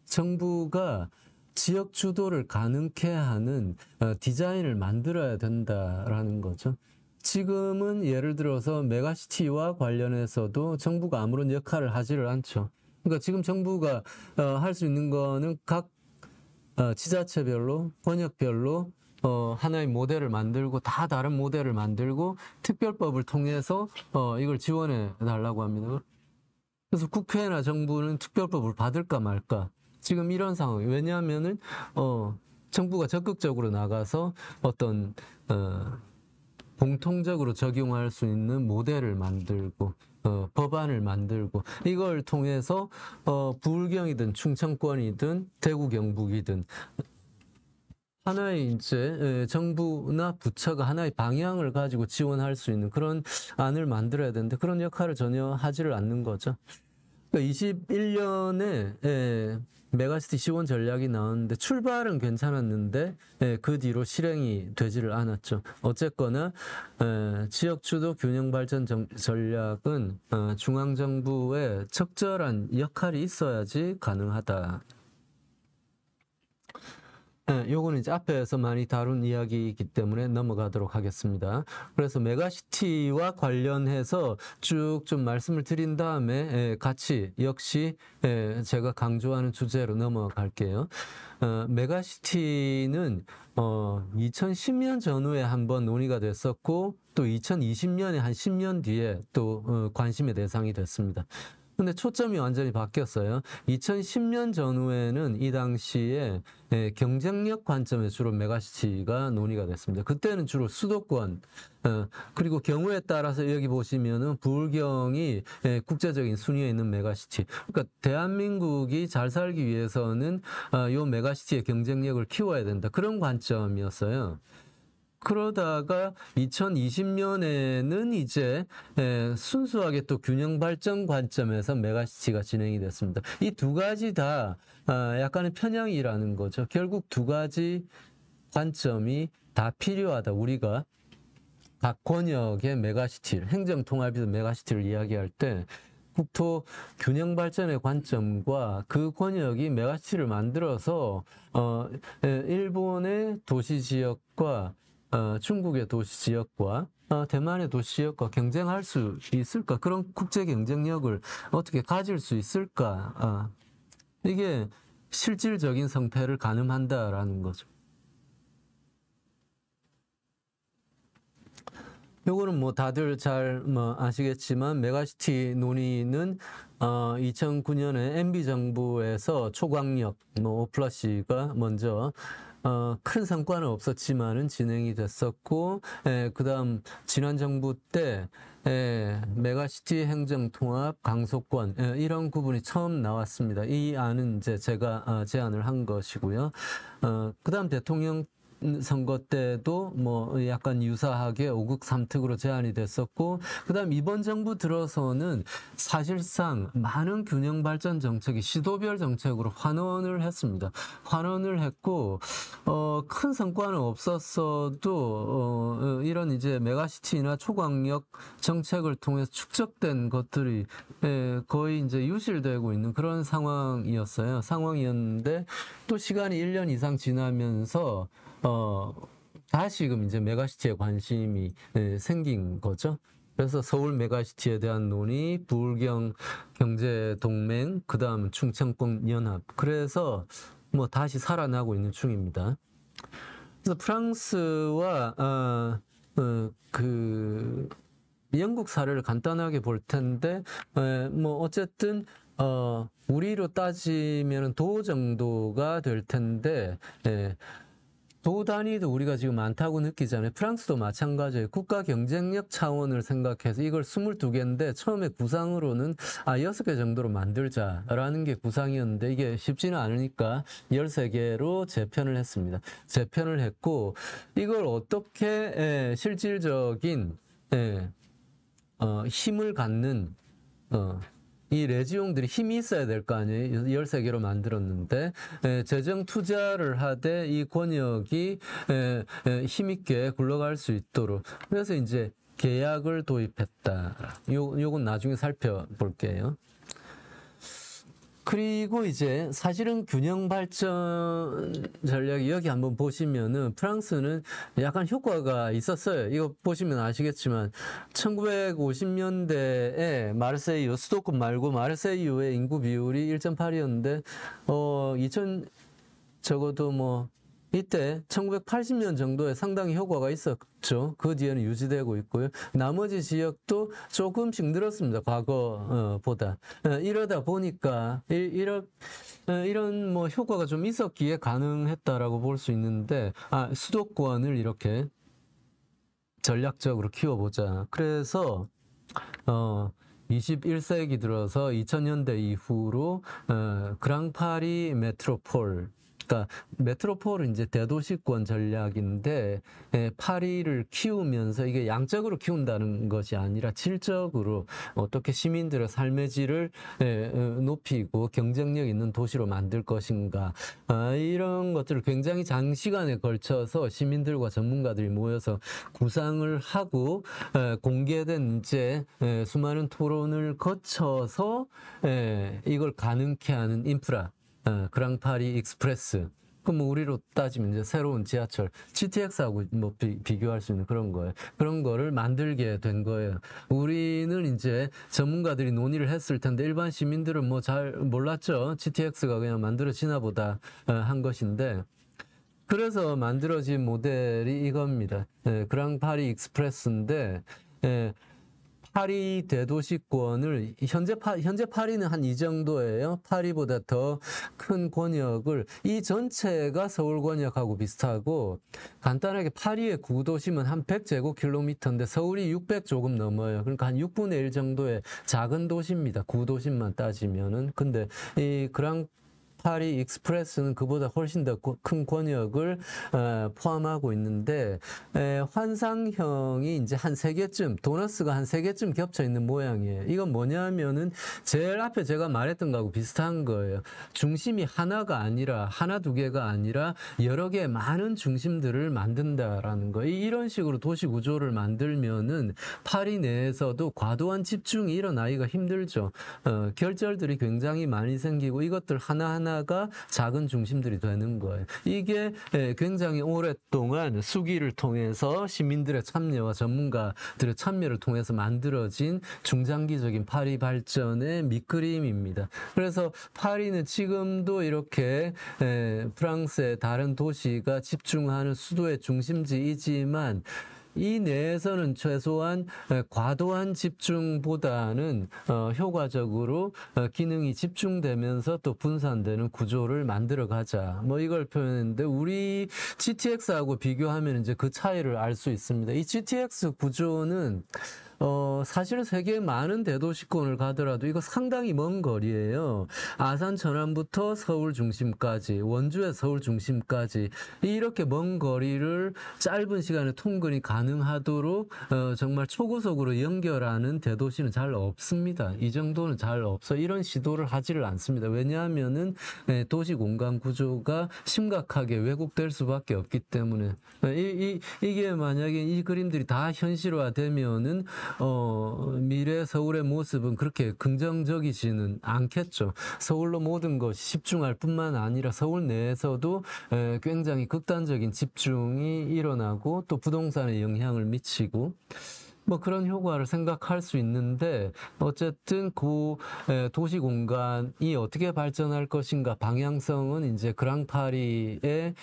정부가 지역 주도를 가능케 하는 디자인을 만들어야 된다라는 거죠. 지금은 예를 들어서 메가시티와 관련해서도 정부가 아무런 역할을 하지를 않죠. 그러니까 지금 정부가 할 수 있는 거는 각 지자체별로, 권역별로 하나의 모델을 만들고, 다 다른 모델을 만들고 특별법을 통해서 이걸 지원해 달라고 합니다. 그래서 국회나 정부는 특별법을 받을까 말까, 지금 이런 상황. 왜냐하면은 정부가 적극적으로 나가서 어떤 공통적으로 적용할 수 있는 모델을 만들고 법안을 만들고, 이걸 통해서 부울경이든 충청권이든 대구 경북이든 하나의 이제 정부나 부처가 하나의 방향을 가지고 지원할 수 있는 그런 안을 만들어야 되는데 그런 역할을 전혀 하지를 않는 거죠. 21년에 메가시티 시원 전략이 나왔는데 출발은 괜찮았는데 그 뒤로 실행이 되지를 않았죠. 어쨌거나 지역 주도 균형 발전 전략은 중앙 정부의 적절한 역할이 있어야지 가능하다. 요거는 이제 앞에서 많이 다룬 이야기이기 때문에 넘어가도록 하겠습니다. 그래서 메가시티와 관련해서 쭉 좀 말씀을 드린 다음에 같이 역시 제가 강조하는 주제로 넘어갈게요. 메가시티는 2010년 전후에 한번 논의가 됐었고 또 2020년에 한 10년 뒤에 또 관심의 대상이 됐습니다. 근데 초점이 완전히 바뀌었어요. 2010년 전후에는 이 당시에 경쟁력 관점에 주로 메가시티가 논의가 됐습니다. 그때는 주로 수도권, 그리고 경우에 따라서 여기 보시면은 부울경이 국제적인 순위에 있는 메가시티. 그러니까 대한민국이 잘 살기 위해서는 요 메가시티의 경쟁력을 키워야 된다. 그런 관점이었어요. 그러다가 2020년에는 이제 순수하게 또 균형 발전 관점에서 메가시티가 진행이 됐습니다. 이 두 가지 다 약간의 편향이라는 거죠. 결국 두 가지 관점이 다 필요하다. 우리가 각 권역의 메가시티를, 행정통합에서 메가시티를 이야기할 때 국토 균형 발전의 관점과 그 권역이 메가시티를 만들어서 일본의 도시 지역과 중국의 도시 지역과 대만의 도시 지역과 경쟁할 수 있을까? 그런 국제 경쟁력을 어떻게 가질 수 있을까? 이게 실질적인 성패를 가늠한다라는 거죠. 요거는 뭐 다들 잘 아시겠지만 메가시티 논의는 2009년에 MB 정부에서 초광역 5+C가 먼저 큰 성과는 없었지만은 진행이 됐었고, 그다음 지난 정부 때 메가시티 행정통합 강소권 이런 구분이 처음 나왔습니다. 이 안은 이제 제가 제안을 한 것이고요. 그다음 대통령 선거 때도 뭐 약간 유사하게 5국 3특으로 제안이 됐었고, 그다음 이번 정부 들어서는 사실상 많은 균형 발전 정책이 시도별 정책으로 환원을 했습니다. 환원을 했고 큰 성과는 없었어도 이런 이제 메가시티나 초광역 정책을 통해서 축적된 것들이 거의 이제 유실되고 있는 그런 상황이었는데 또 시간이 1년 이상 지나면서 다시금 이제 메가시티에 관심이 생긴 거죠. 그래서 서울 메가시티에 대한 논의, 부울경 경제동맹, 그 다음 충청권 연합. 그래서 뭐 다시 살아나고 있는 중입니다. 그래서 프랑스와 그 영국 사례를 간단하게 볼 텐데, 뭐 어쨌든 우리로 따지면 도 정도가 될 텐데. 도 단위도 우리가 지금 많다고 느끼잖아요. 프랑스도 마찬가지예요. 국가 경쟁력 차원을 생각해서 이걸 22개인데 처음에 구상으로는 6개 정도로 만들자라는 게 구상이었는데 이게 쉽지는 않으니까 13개로 재편을 했습니다. 재편을 했고 이걸 어떻게 실질적인 힘을 갖는 이 레지용들이 힘이 있어야 될 거 아니에요. 13개로 만들었는데 재정 투자를 하되 이 권역이 힘있게 굴러갈 수 있도록 그래서 이제 계약을 도입했다. 요건 나중에 살펴볼게요. 그리고 이제 사실은 균형 발전 전략이 여기 한번 보시면은 프랑스는 약간 효과가 있었어요. 이거 보시면 아시겠지만 1950년대에 마르세유 수도권 말고 마르세유의 인구 비율이 1.8이었는데 2000 적어도 뭐 이때 1980년 정도에 상당히 효과가 있었죠. 그 뒤에는 유지되고 있고요. 나머지 지역도 조금씩 늘었습니다. 과거보다. 이러다 보니까 이런 뭐 효과가 좀 있었기에 가능했다라고 볼 수 있는데 수도권을 이렇게 전략적으로 키워보자. 그래서 21세기 들어서 2000년대 이후로 그랑파리 메트로폴 그러니까 메트로폴은 이제 대도시권 전략인데 파리를 키우면서 이게 양적으로 키운다는 것이 아니라 질적으로 어떻게 시민들의 삶의 질을 높이고 경쟁력 있는 도시로 만들 것인가 이런 것들을 굉장히 장시간에 걸쳐서 시민들과 전문가들이 모여서 구상을 하고 공개된 이제 수많은 토론을 거쳐서 이걸 가능케 하는 인프라 그랑파리 익스프레스. 그럼 뭐 우리로 따지면 이제 새로운 지하철, GTX하고 뭐 비교할 수 있는 그런 거예요. 그런 거를 만들게 된 거예요. 우리는 이제 전문가들이 논의를 했을 텐데 일반 시민들은 뭐 잘 몰랐죠. GTX가 그냥 만들어지나 보다 한 것인데 그래서 만들어진 모델이 이겁니다. 그랑파리 익스프레스인데 파리 대도시권을 현재 파리는 한 이 정도예요. 파리보다 더 큰 권역을 이 전체가 서울 권역하고 비슷하고 간단하게 파리의 구도심은 한 100제곱킬로미터인데 서울이 600 조금 넘어요. 그러니까 한 6분의 1 정도의 작은 도시입니다. 구도심만 따지면은. 근데 이 파리 익스프레스는 그보다 훨씬 더 큰 권역을 포함하고 있는데 환상형이 이제 한 3개쯤 도너스가 한 3개쯤 겹쳐 있는 모양이에요. 이건 뭐냐면은 제일 앞에 제가 말했던 거하고 비슷한 거예요. 중심이 하나가 아니라 하나 두 개가 아니라 여러 개의 많은 중심들을 만든다라는 거. 이런 식으로 도시 구조를 만들면은 파리 내에서도 과도한 집중이 일어나기가 힘들죠. 결절들이 굉장히 많이 생기고 이것들 하나하나 가 작은 중심들이 되는 거예요. 이게 굉장히 오랫동안 수기를 통해서 시민들의 참여와 전문가들의 참여를 통해서 만들어진 중장기적인 파리 발전의 밑그림입니다. 그래서 파리는 지금도 이렇게 프랑스의 다른 도시가 집중하는 수도의 중심지이지만 이 내에서는 최소한 과도한 집중보다는 효과적으로 기능이 집중되면서 또 분산되는 구조를 만들어 가자. 뭐 이걸 표현했는데 우리 GTX하고 비교하면 이제 그 차이를 알 수 있습니다. 이 GTX 구조는 사실은 세계의 많은 대도시권을 가더라도 이거 상당히 먼 거리예요. 아산 천안부터 서울 중심까지, 원주의 서울 중심까지 이렇게 먼 거리를 짧은 시간에 통근이 가능하도록 정말 초고속으로 연결하는 대도시는 잘 없습니다. 이 정도는 잘 없어. 이런 시도를 하지를 않습니다. 왜냐하면은 도시 공간 구조가 심각하게 왜곡될 수밖에 없기 때문에 이게 만약에 이 그림들이 다 현실화되면은 미래 서울의 모습은 그렇게 긍정적이지는 않겠죠. 서울로 모든 것이 집중할 뿐만 아니라 서울 내에서도 굉장히 극단적인 집중이 일어나고 또 부동산에 영향을 미치고 뭐 그런 효과를 생각할 수 있는데 어쨌든 그 도시 공간이 어떻게 발전할 것인가 방향성은 이제 그랑파리의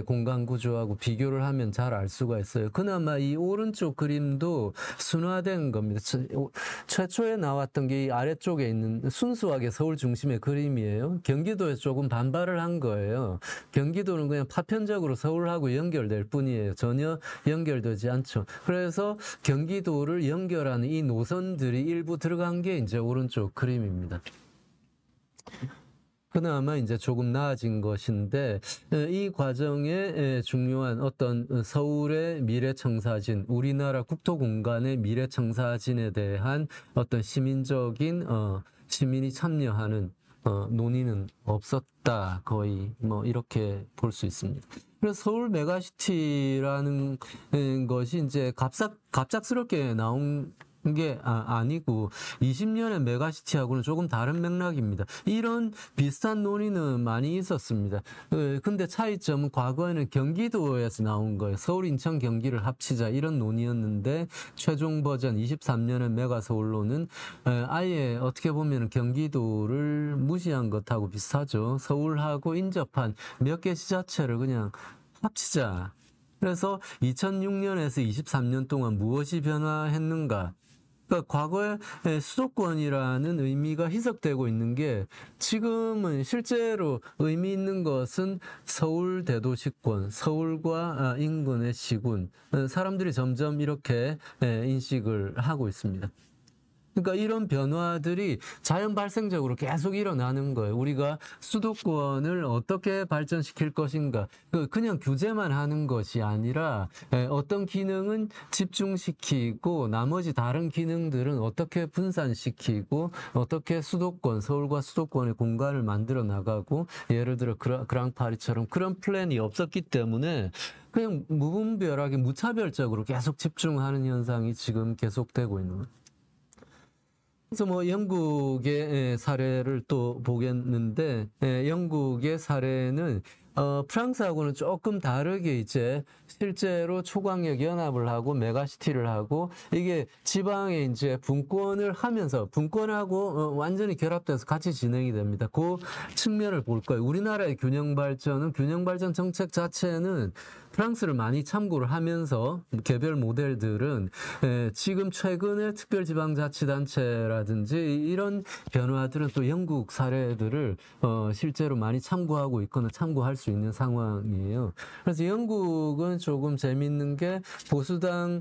공간 구조하고 비교를 하면 잘 알 수가 있어요. 그나마 이 오른쪽 그림도 순화된 겁니다. 최초에 나왔던 게 이 아래쪽에 있는 순수하게 서울 중심의 그림이에요. 경기도에 조금 반발을 한 거예요. 경기도는 그냥 파편적으로 서울하고 연결될 뿐이에요. 전혀 연결되지 않죠. 그래서 경기도를 연결하는 이 노선들이 일부 들어간 게 이제 오른쪽 그림입니다. 그나마 이제 조금 나아진 것인데 이 과정에 중요한 어떤 서울의 미래청사진, 우리나라 국토공간의 미래청사진에 대한 어떤 시민적인 시민이 참여하는 논의는 없었다. 거의 뭐 이렇게 볼 수 있습니다. 그래서 서울 메가시티라는 것이 이제 갑작스럽게 나온 게 아니고 20년의 메가시티하고는 조금 다른 맥락입니다. 이런 비슷한 논의는 많이 있었습니다. 근데 차이점은 과거에는 경기도에서 나온 거예요. 서울, 인천, 경기를 합치자 이런 논의였는데 최종 버전 23년의 메가서울로는 아예 어떻게 보면 경기도를 무시한 것하고 비슷하죠. 서울하고 인접한 몇 개 지자체를 그냥 합치자. 그래서 2006년에서 23년 동안 무엇이 변화했는가? 그러니까 과거에 수도권이라는 의미가 희석되고 있는 게 지금은 실제로 의미 있는 것은 서울 대도시권, 서울과 인근의 시군, 사람들이 점점 이렇게 인식을 하고 있습니다. 그러니까 이런 변화들이 자연 발생적으로 계속 일어나는 거예요. 우리가 수도권을 어떻게 발전시킬 것인가. 그냥 규제만 하는 것이 아니라 어떤 기능은 집중시키고 나머지 다른 기능들은 어떻게 분산시키고 어떻게 수도권, 서울과 수도권의 공간을 만들어 나가고 예를 들어 그랑파리처럼 그런 플랜이 없었기 때문에 그냥 무분별하게 무차별적으로 계속 집중하는 현상이 지금 계속되고 있는 거예요. 그래서 뭐 영국의 사례를 또 보겠는데 영국의 사례는 프랑스하고는 조금 다르게 이제 실제로 초광역 연합을 하고 메가시티를 하고 이게 지방에 이제 분권을 하면서 분권하고 완전히 결합돼서 같이 진행이 됩니다. 그 측면을 볼 거예요. 우리나라의 균형 발전 정책 자체는 프랑스를 많이 참고를 하면서 개별 모델들은 지금 최근에 특별지방자치단체라든지 이런 변화들은 또 영국 사례들을 실제로 많이 참고하고 있거나 참고할 수 있는 상황이에요. 그래서 영국은 조금 재밌는 게 보수당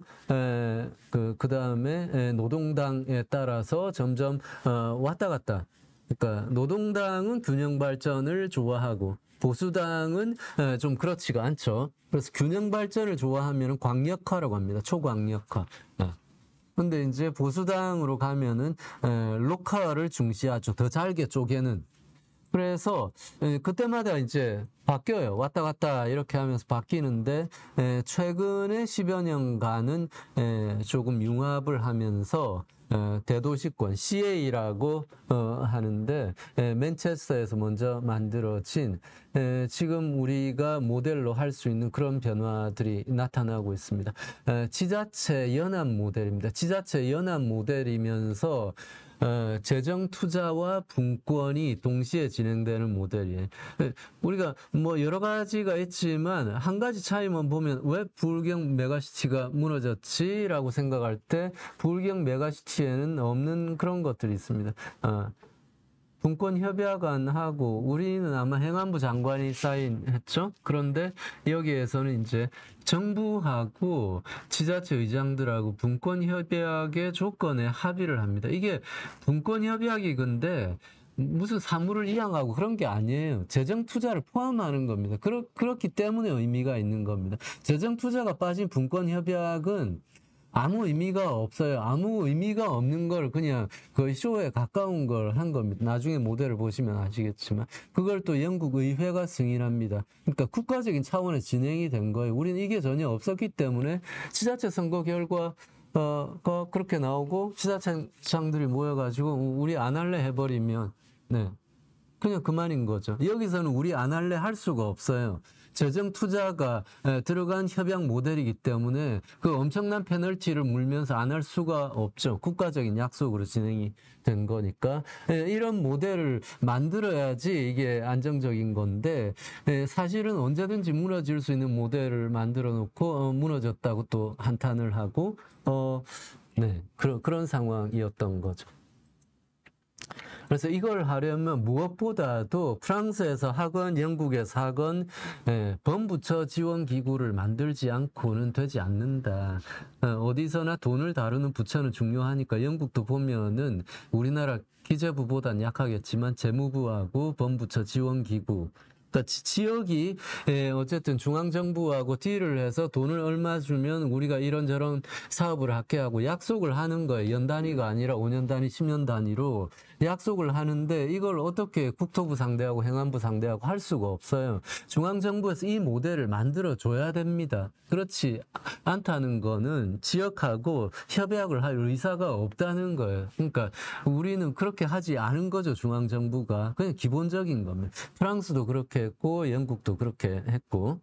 그다음에 노동당에 따라서 점점 왔다 갔다. 그러니까 노동당은 균형 발전을 좋아하고 보수당은 좀 그렇지가 않죠. 그래서 균형 발전을 좋아하면 광역화라고 합니다. 초광역화. 근데 이제 보수당으로 가면은 로컬을 중시하죠. 더 잘게 쪼개는. 그래서 그때마다 이제 바뀌어요. 왔다 갔다 이렇게 하면서 바뀌는데 최근에 10여 년간은 조금 융합을 하면서 대도시권 CA라고 하는데 맨체스터에서 먼저 만들어진 지금 우리가 모델로 할 수 있는 그런 변화들이 나타나고 있습니다. 지자체 연합 모델입니다. 지자체 연합 모델이면서 재정 투자와 분권이 동시에 진행되는 모델이에요. 우리가 뭐 여러 가지가 있지만 한 가지 차이만 보면 왜 부울경 메가시티가 무너졌지라고 생각할 때 부울경 메가시티에는 없는 그런 것들이 있습니다. 분권 협약안하고 우리는 아마 행안부 장관이 사인했죠. 그런데 여기에서는 이제 정부하고 지자체 의장들하고 분권 협약의 조건에 합의를 합니다. 이게 분권 협약이 근데 무슨 사물을 이양하고 그런 게 아니에요. 재정 투자를 포함하는 겁니다. 그렇기 때문에 의미가 있는 겁니다. 재정 투자가 빠진 분권 협약은 아무 의미가 없어요. 아무 의미가 없는 걸 그냥 거의 쇼에 가까운 걸 한 겁니다. 나중에 모델을 보시면 아시겠지만 그걸 또 영국 의회가 승인합니다. 그러니까 국가적인 차원에 진행이 된 거예요. 우리는 이게 전혀 없었기 때문에 지자체 선거 결과 그렇게 나오고 지자체장들이 모여가지고 우리 안 할래 해버리면 그냥 그만인 거죠. 여기서는 우리 안 할래 할 수가 없어요. 재정 투자가 들어간 협약 모델이기 때문에 그 엄청난 페널티를 물면서 안 할 수가 없죠. 국가적인 약속으로 진행이 된 거니까 이런 모델을 만들어야지 이게 안정적인 건데 사실은 언제든지 무너질 수 있는 모델을 만들어 놓고 무너졌다고 또 한탄을 하고 그런 상황이었던 거죠. 그래서 이걸 하려면 무엇보다도 프랑스에서 하건 영국에서 하건 범부처 지원 기구를 만들지 않고는 되지 않는다. 어디서나 돈을 다루는 부처는 중요하니까 영국도 보면은 우리나라 기재부보다는 약하겠지만 재무부하고 범부처 지원 기구 그러니까 지역이 어쨌든 중앙정부하고 딜을 해서 돈을 얼마 주면 우리가 이런저런 사업을 하게 하고 약속을 하는 거예요. 연 단위가 아니라 5년 단위, 10년 단위로 약속을 하는데 이걸 어떻게 국토부 상대하고 행안부 상대하고 할 수가 없어요. 중앙정부에서 이 모델을 만들어줘야 됩니다. 그렇지 않다는 거는 지역하고 협약을 할 의사가 없다는 거예요. 그러니까 우리는 그렇게 하지 않은 거죠. 중앙정부가. 그냥 기본적인 겁니다. 프랑스도 그렇게 했고 영국도 그렇게 했고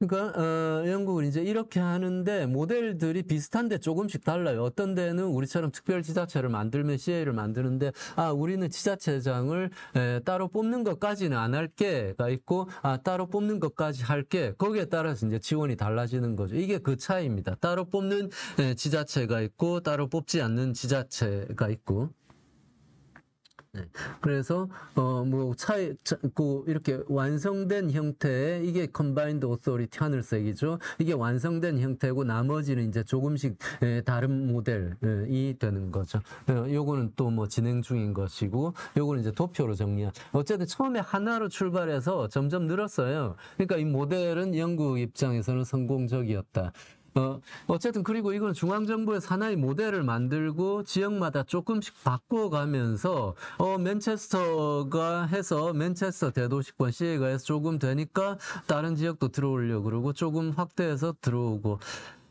그러니까 영국은 이제 이렇게 하는데 모델들이 비슷한데 조금씩 달라요. 어떤 데는 우리처럼 특별지자체를 만들면 CA를 만드는데 우리는 지자체장을 따로 뽑는 것까지는 안 할게가 있고 따로 뽑는 것까지 할게 거기에 따라서 이제 지원이 달라지는 거죠. 이게 그 차이입니다. 따로 뽑는 지자체가 있고 따로 뽑지 않는 지자체가 있고 네. 그래서 뭐 이렇게 완성된 형태의 이게 컨바인드 오소리티 하늘색이죠. 이게 완성된 형태고 나머지는 이제 조금씩 다른 모델이 되는 거죠. 요거는 또 뭐 진행 중인 것이고 요거는 이제 도표로 정리한. 어쨌든 처음에 하나로 출발해서 점점 늘었어요. 그러니까 이 모델은 영국 입장에서는 성공적이었다. 어쨌든 그리고 이건 중앙정부에서 하나의 모델을 만들고 지역마다 조금씩 바꿔가면서 맨체스터가 해서 맨체스터 대도시권 시에가 해서 조금 되니까 다른 지역도 들어오려고 그러고 조금 확대해서 들어오고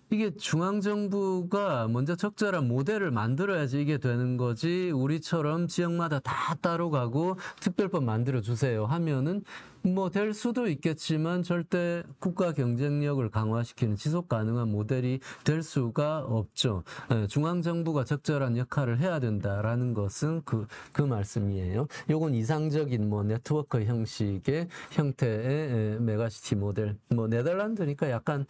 이게 중앙정부가 먼저 적절한 모델을 만들어야지 이게 되는 거지 우리처럼 지역마다 다 따로 가고 특별법 만들어 주세요 하면은 뭐 될 수도 있겠지만 절대 국가 경쟁력을 강화시키는 지속 가능한 모델이 될 수가 없죠. 중앙정부가 적절한 역할을 해야 된다라는 것은 그 말씀이에요. 요건 이상적인 뭐 네트워크 형식의 형태의 메가시티 모델. 뭐 네덜란드니까 약간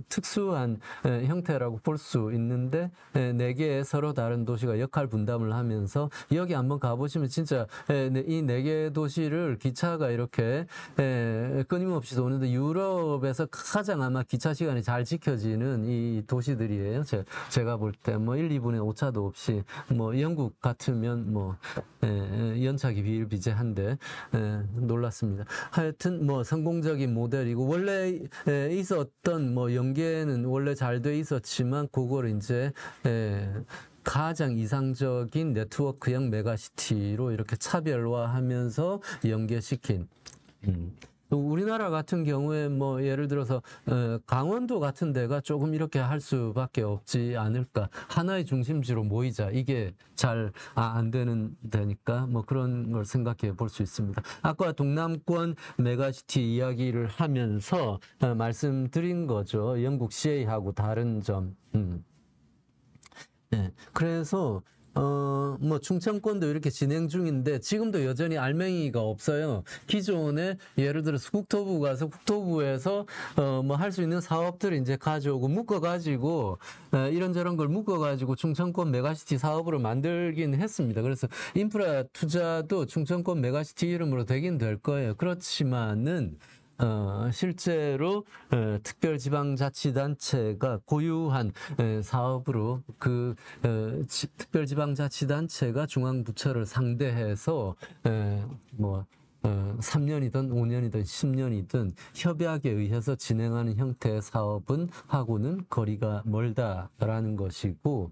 특수한 형태라고 볼 수 있는데 네 개의 서로 다른 도시가 역할 분담을 하면서 여기 한번 가보시면 진짜 이 네 개의 도시를 기차가 이렇게 끊임없이 도는데 유럽에서 가장 아마 기차 시간이 잘 지켜지는 이 도시들이에요. 제가 볼 때 뭐 1, 2분의 오차도 없이 뭐 영국 같으면 뭐 연착이 비일비재한데 놀랐습니다. 하여튼 뭐 성공적인 모델이고 원래 있었던 뭐 연계는 원래 잘 돼 있었지만 그걸 이제 가장 이상적인 네트워크형 메가시티로 이렇게 차별화하면서 연계시킨. 우리나라 같은 경우에 뭐 예를 들어서 강원도 같은 데가 조금 이렇게 할 수밖에 없지 않을까. 하나의 중심지로 모이자. 이게 잘 안 되는 데니까 뭐 그런 걸 생각해 볼 수 있습니다. 아까 동남권 메가시티 이야기를 하면서 말씀드린 거죠. 영국 CA하고 다른 점. 네. 그래서 뭐 충청권도 이렇게 진행 중인데 지금도 여전히 알맹이가 없어요. 기존에 예를 들어서 국토부 가서 국토부에서 뭐 할 수 있는 사업들을 이제 가져오고 묶어가지고 이런저런 걸 묶어가지고 충청권 메가시티 사업으로 만들긴 했습니다. 그래서 인프라 투자도 충청권 메가시티 이름으로 되긴 될 거예요. 그렇지만은 실제로 특별지방자치단체가 고유한 사업으로 그 특별지방자치단체가 중앙부처를 상대해서 뭐 3년이든 5년이든 10년이든 협약에 의해서 진행하는 형태의 사업은 하고는 거리가 멀다라는 것이고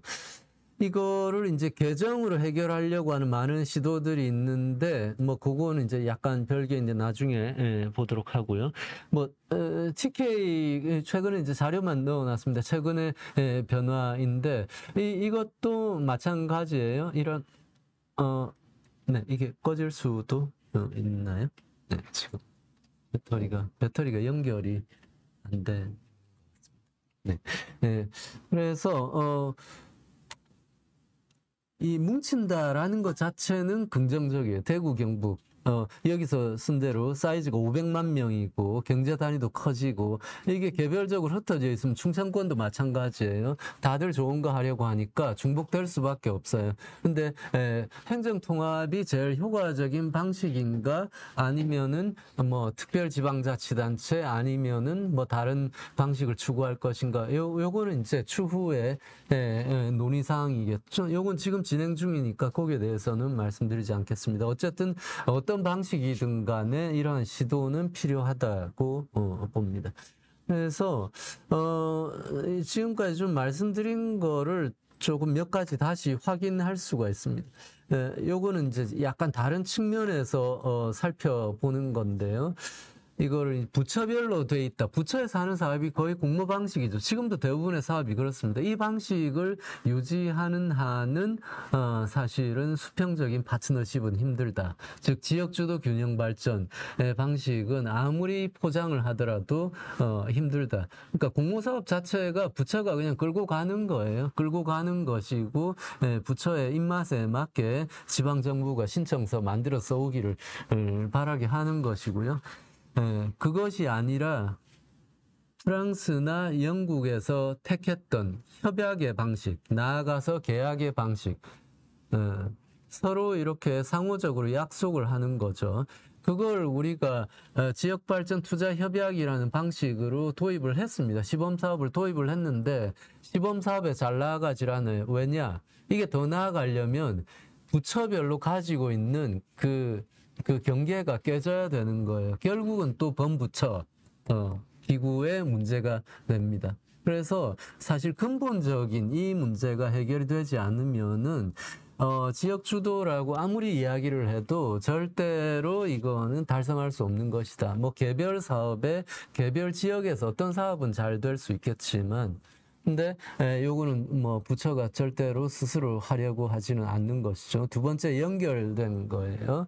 이거를 이제 개정으로 해결하려고 하는 많은 시도들이 있는데, 뭐, 그거는 이제 약간 별개 이제 나중에 보도록 하고요. 뭐, TK 최근에 이제 자료만 넣어놨습니다. 최근의 변화인데, 이것도 마찬가지예요. 이런, 네, 이게 꺼질 수도 있나요? 네, 지금. 배터리가 연결이 안 돼. 네. 네. 그래서, 이 뭉친다라는 것 자체는 긍정적이에요. 대구, 경북. 여기서 쓴 대로 사이즈가 500만 명이고 경제 단위도 커지고 이게 개별적으로 흩어져 있으면 충청권도 마찬가지예요. 다들 좋은 거 하려고 하니까 중복될 수밖에 없어요. 근데 행정 통합이 제일 효과적인 방식인가 아니면은 뭐 특별지방자치단체 아니면은 뭐 다른 방식을 추구할 것인가 요거는 이제 추후에 논의 사항이겠죠. 요건 지금 진행 중이니까 거기에 대해서는 말씀드리지 않겠습니다. 어쨌든 어떤 방식이든 간에 이러한 시도는 필요하다고 봅니다. 그래서 지금까지 좀 말씀드린 거를 조금 몇 가지 다시 확인할 수가 있습니다. 요거는 이제 약간 다른 측면에서 살펴보는 건데요. 이거를 부처별로 돼 있다. 부처에서 하는 사업이 거의 공모 방식이죠. 지금도 대부분의 사업이 그렇습니다. 이 방식을 유지하는 한은 사실은 수평적인 파트너십은 힘들다. 즉 지역주도 균형 발전의 방식은 아무리 포장을 하더라도 힘들다. 그러니까 공모 사업 자체가 부처가 그냥 끌고 가는 거예요. 끌고 가는 것이고 부처의 입맛에 맞게 지방 정부가 신청서 만들어서 오기를 바라게 하는 것이고요. 그것이 아니라 프랑스나 영국에서 택했던 협약의 방식, 나아가서 계약의 방식, 서로 이렇게 상호적으로 약속을 하는 거죠. 그걸 우리가 지역발전 투자 협약이라는 방식으로 도입을 했습니다. 시범사업을 도입을 했는데 시범사업에 잘 나아가질 않아요. 왜냐? 이게 더 나아가려면 부처별로 가지고 있는 그 경계가 깨져야 되는 거예요. 결국은 또 범부처 기구의 문제가 됩니다. 그래서 사실 근본적인 이 문제가 해결이 되지 않으면은 지역 주도라고 아무리 이야기를 해도 절대로 이거는 달성할 수 없는 것이다. 뭐 개별 사업에 개별 지역에서 어떤 사업은 잘 될 수 있겠지만 근데 요거는 뭐 부처가 절대로 스스로 하려고 하지는 않는 것이죠. 두 번째 연결되는 거예요.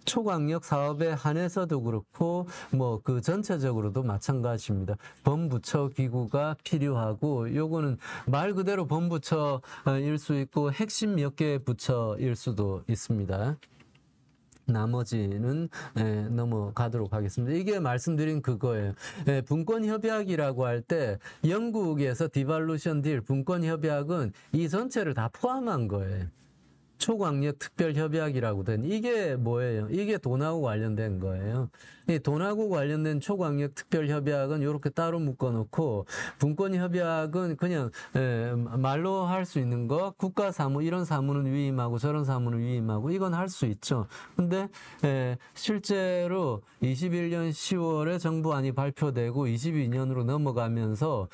초광역 사업에 한해서도 그렇고 뭐 그 전체적으로도 마찬가지입니다. 범부처 기구가 필요하고 요거는 말 그대로 범부처일 수 있고 핵심 몇 개의 부처일 수도 있습니다. 나머지는 넘어가도록 하겠습니다. 이게 말씀드린 그거예요. 분권협약이라고 할 때 영국에서 디발루션 딜 분권협약은 이 전체를 다 포함한 거예요. 초광역 특별협약이라고 된 이게 뭐예요? 이게 돈하고 관련된 거예요. 이 돈하고 관련된 초광역 특별협약은 이렇게 따로 묶어놓고 분권협약은 그냥 말로 할 수 있는 거 국가 사무 이런 사무는 위임하고 저런 사무는 위임하고 이건 할 수 있죠. 근데 실제로 21년 10월에 정부안이 발표되고 22년으로 넘어가면서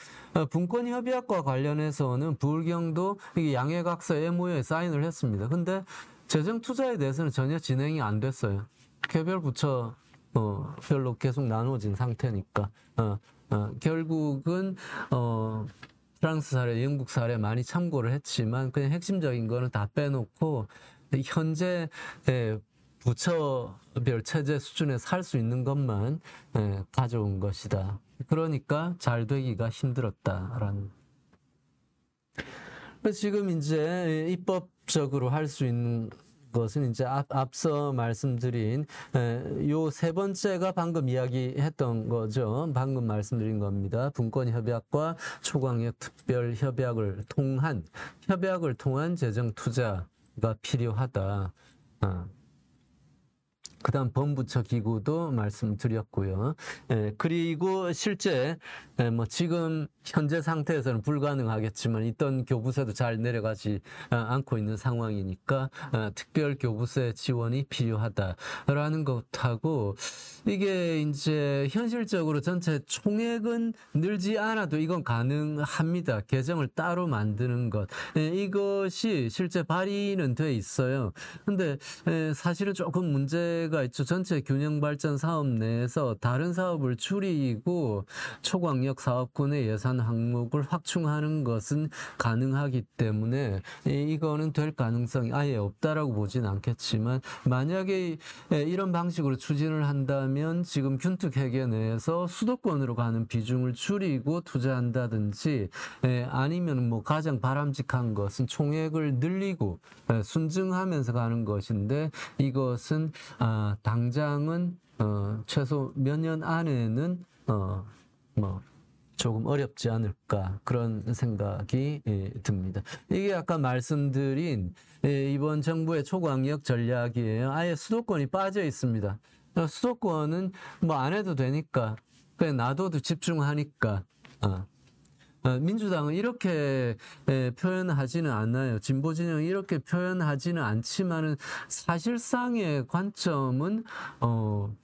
분권협약과 관련해서는 부울경도 양해각서 MOU에 사인을 했습니다. 근데 재정 투자에 대해서는 전혀 진행이 안 됐어요. 개별 부처 별로 계속 나눠진 상태니까 결국은 프랑스 사례, 영국 사례 많이 참고를 했지만 그냥 핵심적인 거는 다 빼놓고 현재 부처별 체제 수준에서 할 수 있는 것만 가져온 것이다. 그러니까 잘 되기가 힘들었다라는. 지금 이제 입법적으로 할 수 있는 것은 이제 앞서 말씀드린 요 세 번째가 방금 이야기했던 거죠. 방금 말씀드린 겁니다. 분권협약과 초광역 특별협약을 통한 재정 투자가 필요하다. 그 다음 범부처 기구도 말씀드렸고요. 그리고 실제 뭐 지금 현재 상태에서는 불가능하겠지만 있던 교부세도 잘 내려가지 않고 있는 상황이니까 특별 교부세 지원이 필요하다라는 것하고 이게 이제 현실적으로 전체 총액은 늘지 않아도 이건 가능합니다. 계정을 따로 만드는 것. 이것이 실제 발의는 돼 있어요. 근데 사실은 조금 문제가 있죠. 전체 균형 발전 사업 내에서 다른 사업을 줄이고 초광역 사업군의 예산 항목을 확충하는 것은 가능하기 때문에 이거는 될 가능성이 아예 없다라고 보진 않겠지만 만약에 이런 방식으로 추진을 한다면 지금 균특 회계 내에서 수도권으로 가는 비중을 줄이고 투자한다든지 아니면 뭐 가장 바람직한 것은 총액을 늘리고 순증하면서 가는 것인데 이것은 당장은 최소 몇 년 안에는 뭐 조금 어렵지 않을까 그런 생각이 듭니다. 이게 아까 말씀드린 이번 정부의 초광역 전략이에요. 아예 수도권이 빠져 있습니다. 수도권은 뭐 안 해도 되니까 그냥 놔둬도 집중하니까 민주당은 이렇게 표현하지는 않아요. 진보 진영이 이렇게 표현하지는 않지만은 사실상의 관점은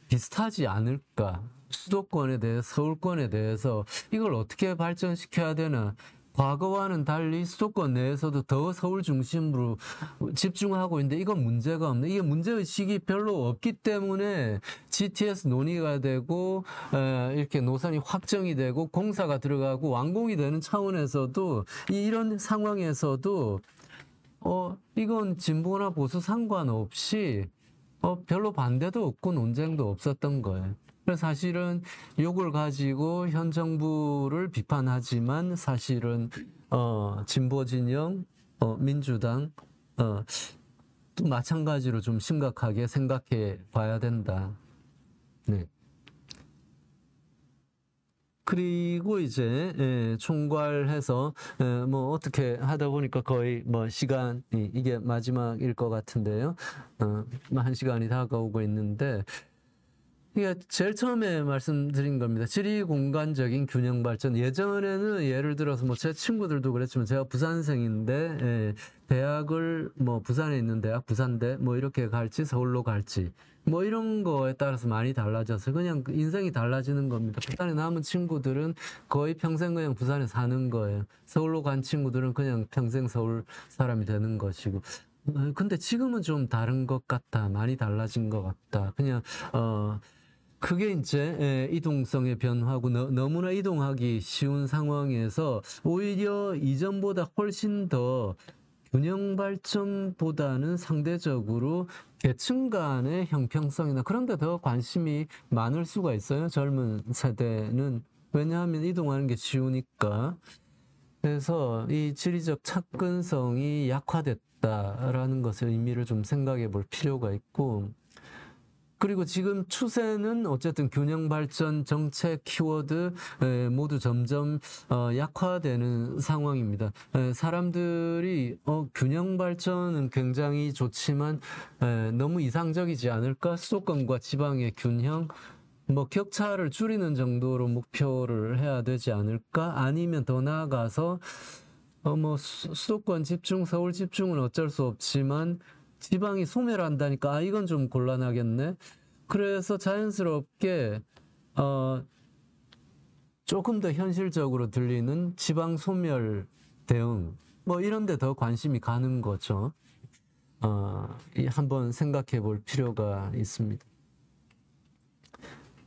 비슷하지 않을까. 수도권에 대해서 서울권에 대해서 이걸 어떻게 발전시켜야 되나. 과거와는 달리 수도권 내에서도 더 서울 중심으로 집중하고 있는데 이건 문제가 없네. 이게 문제의식이 별로 없기 때문에 GTS 논의가 되고 이렇게 노선이 확정이 되고 공사가 들어가고 완공이 되는 차원에서도 이런 상황에서도 이건 진보나 보수 상관없이 별로 반대도 없고 논쟁도 없었던 거예요. 그래서 사실은 요걸 가지고 현 정부를 비판하지만 사실은 진보 진영, 민주당 또 마찬가지로 좀 심각하게 생각해 봐야 된다. 네. 그리고 이제 총괄해서 뭐 어떻게 하다 보니까 거의 뭐 시간이 이게 마지막일 것 같은데요. 한 시간이 다가오고 있는데 이게 제일 처음에 말씀드린 겁니다. 지리 공간적인 균형 발전. 예전에는 예를 들어서 뭐 제 친구들도 그랬지만 제가 부산생인데 대학을 뭐 부산에 있는 대학 부산대 뭐 이렇게 갈지 서울로 갈지 뭐 이런 거에 따라서 많이 달라져서 그냥 인생이 달라지는 겁니다. 부산에 남은 친구들은 거의 평생 그냥 부산에 사는 거예요. 서울로 간 친구들은 그냥 평생 서울 사람이 되는 것이고. 근데 지금은 좀 다른 것 같다. 많이 달라진 것 같다. 그냥 그게 이제 이동성의 변화고 너무나 이동하기 쉬운 상황에서 오히려 이전보다 훨씬 더 균형 발전보다는 상대적으로 계층 간의 형평성이나 그런 데 더 관심이 많을 수가 있어요. 젊은 세대는. 왜냐하면 이동하는 게 쉬우니까. 그래서 이 지리적 접근성이 약화됐다라는 것의 의미를 좀 생각해 볼 필요가 있고, 그리고 지금 추세는 어쨌든 균형 발전 정책 키워드 모두 점점 약화되는 상황입니다. 사람들이 균형 발전은 굉장히 좋지만 너무 이상적이지 않을까? 수도권과 지방의 균형, 뭐 격차를 줄이는 정도로 목표를 해야 되지 않을까? 아니면 더 나아가서 뭐 수도권 집중, 서울 집중은 어쩔 수 없지만 지방이 소멸한다니까 이건 좀 곤란하겠네. 그래서 자연스럽게 조금 더 현실적으로 들리는 지방 소멸 대응 뭐 이런 데 더 관심이 가는 거죠. 한번 생각해 볼 필요가 있습니다.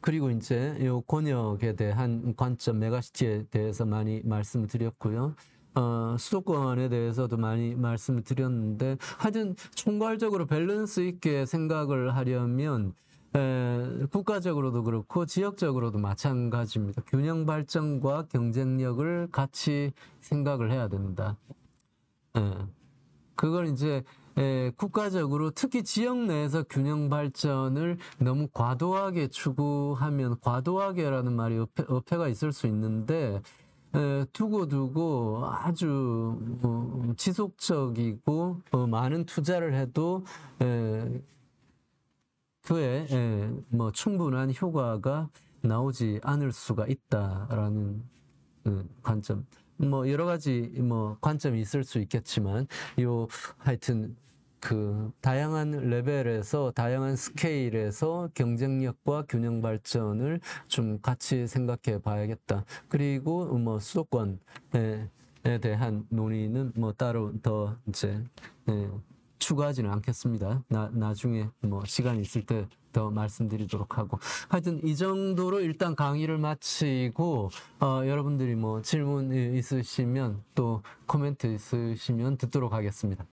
그리고 이제 요 권역에 대한 관점, 메가시티에 대해서 많이 말씀을 드렸고요. 수도권에 대해서도 많이 말씀을 드렸는데, 하여튼 총괄적으로 밸런스 있게 생각을 하려면, 국가적으로도 그렇고 지역적으로도 마찬가지입니다. 균형 발전과 경쟁력을 같이 생각을 해야 된다. 그걸 이제 국가적으로 특히 지역 내에서 균형 발전을 너무 과도하게 추구하면, 과도하게라는 말이 어폐가 있을 수 있는데 두고두고 아주 지속적이고 많은 투자를 해도 그에 뭐 충분한 효과가 나오지 않을 수가 있다라는 관점. 뭐 여러 가지 뭐 관점이 있을 수 있겠지만 하여튼 그 다양한 레벨에서 다양한 스케일에서 경쟁력과 균형 발전을 좀 같이 생각해 봐야겠다. 그리고 뭐 수도권에 대한 논의는 뭐 따로 더 이제 추가하지는 않겠습니다. 나중에 뭐 시간이 있을 때 더 말씀드리도록 하고, 하여튼 이 정도로 일단 강의를 마치고 여러분들이 뭐 질문 있으시면 또 코멘트 있으시면 듣도록 하겠습니다.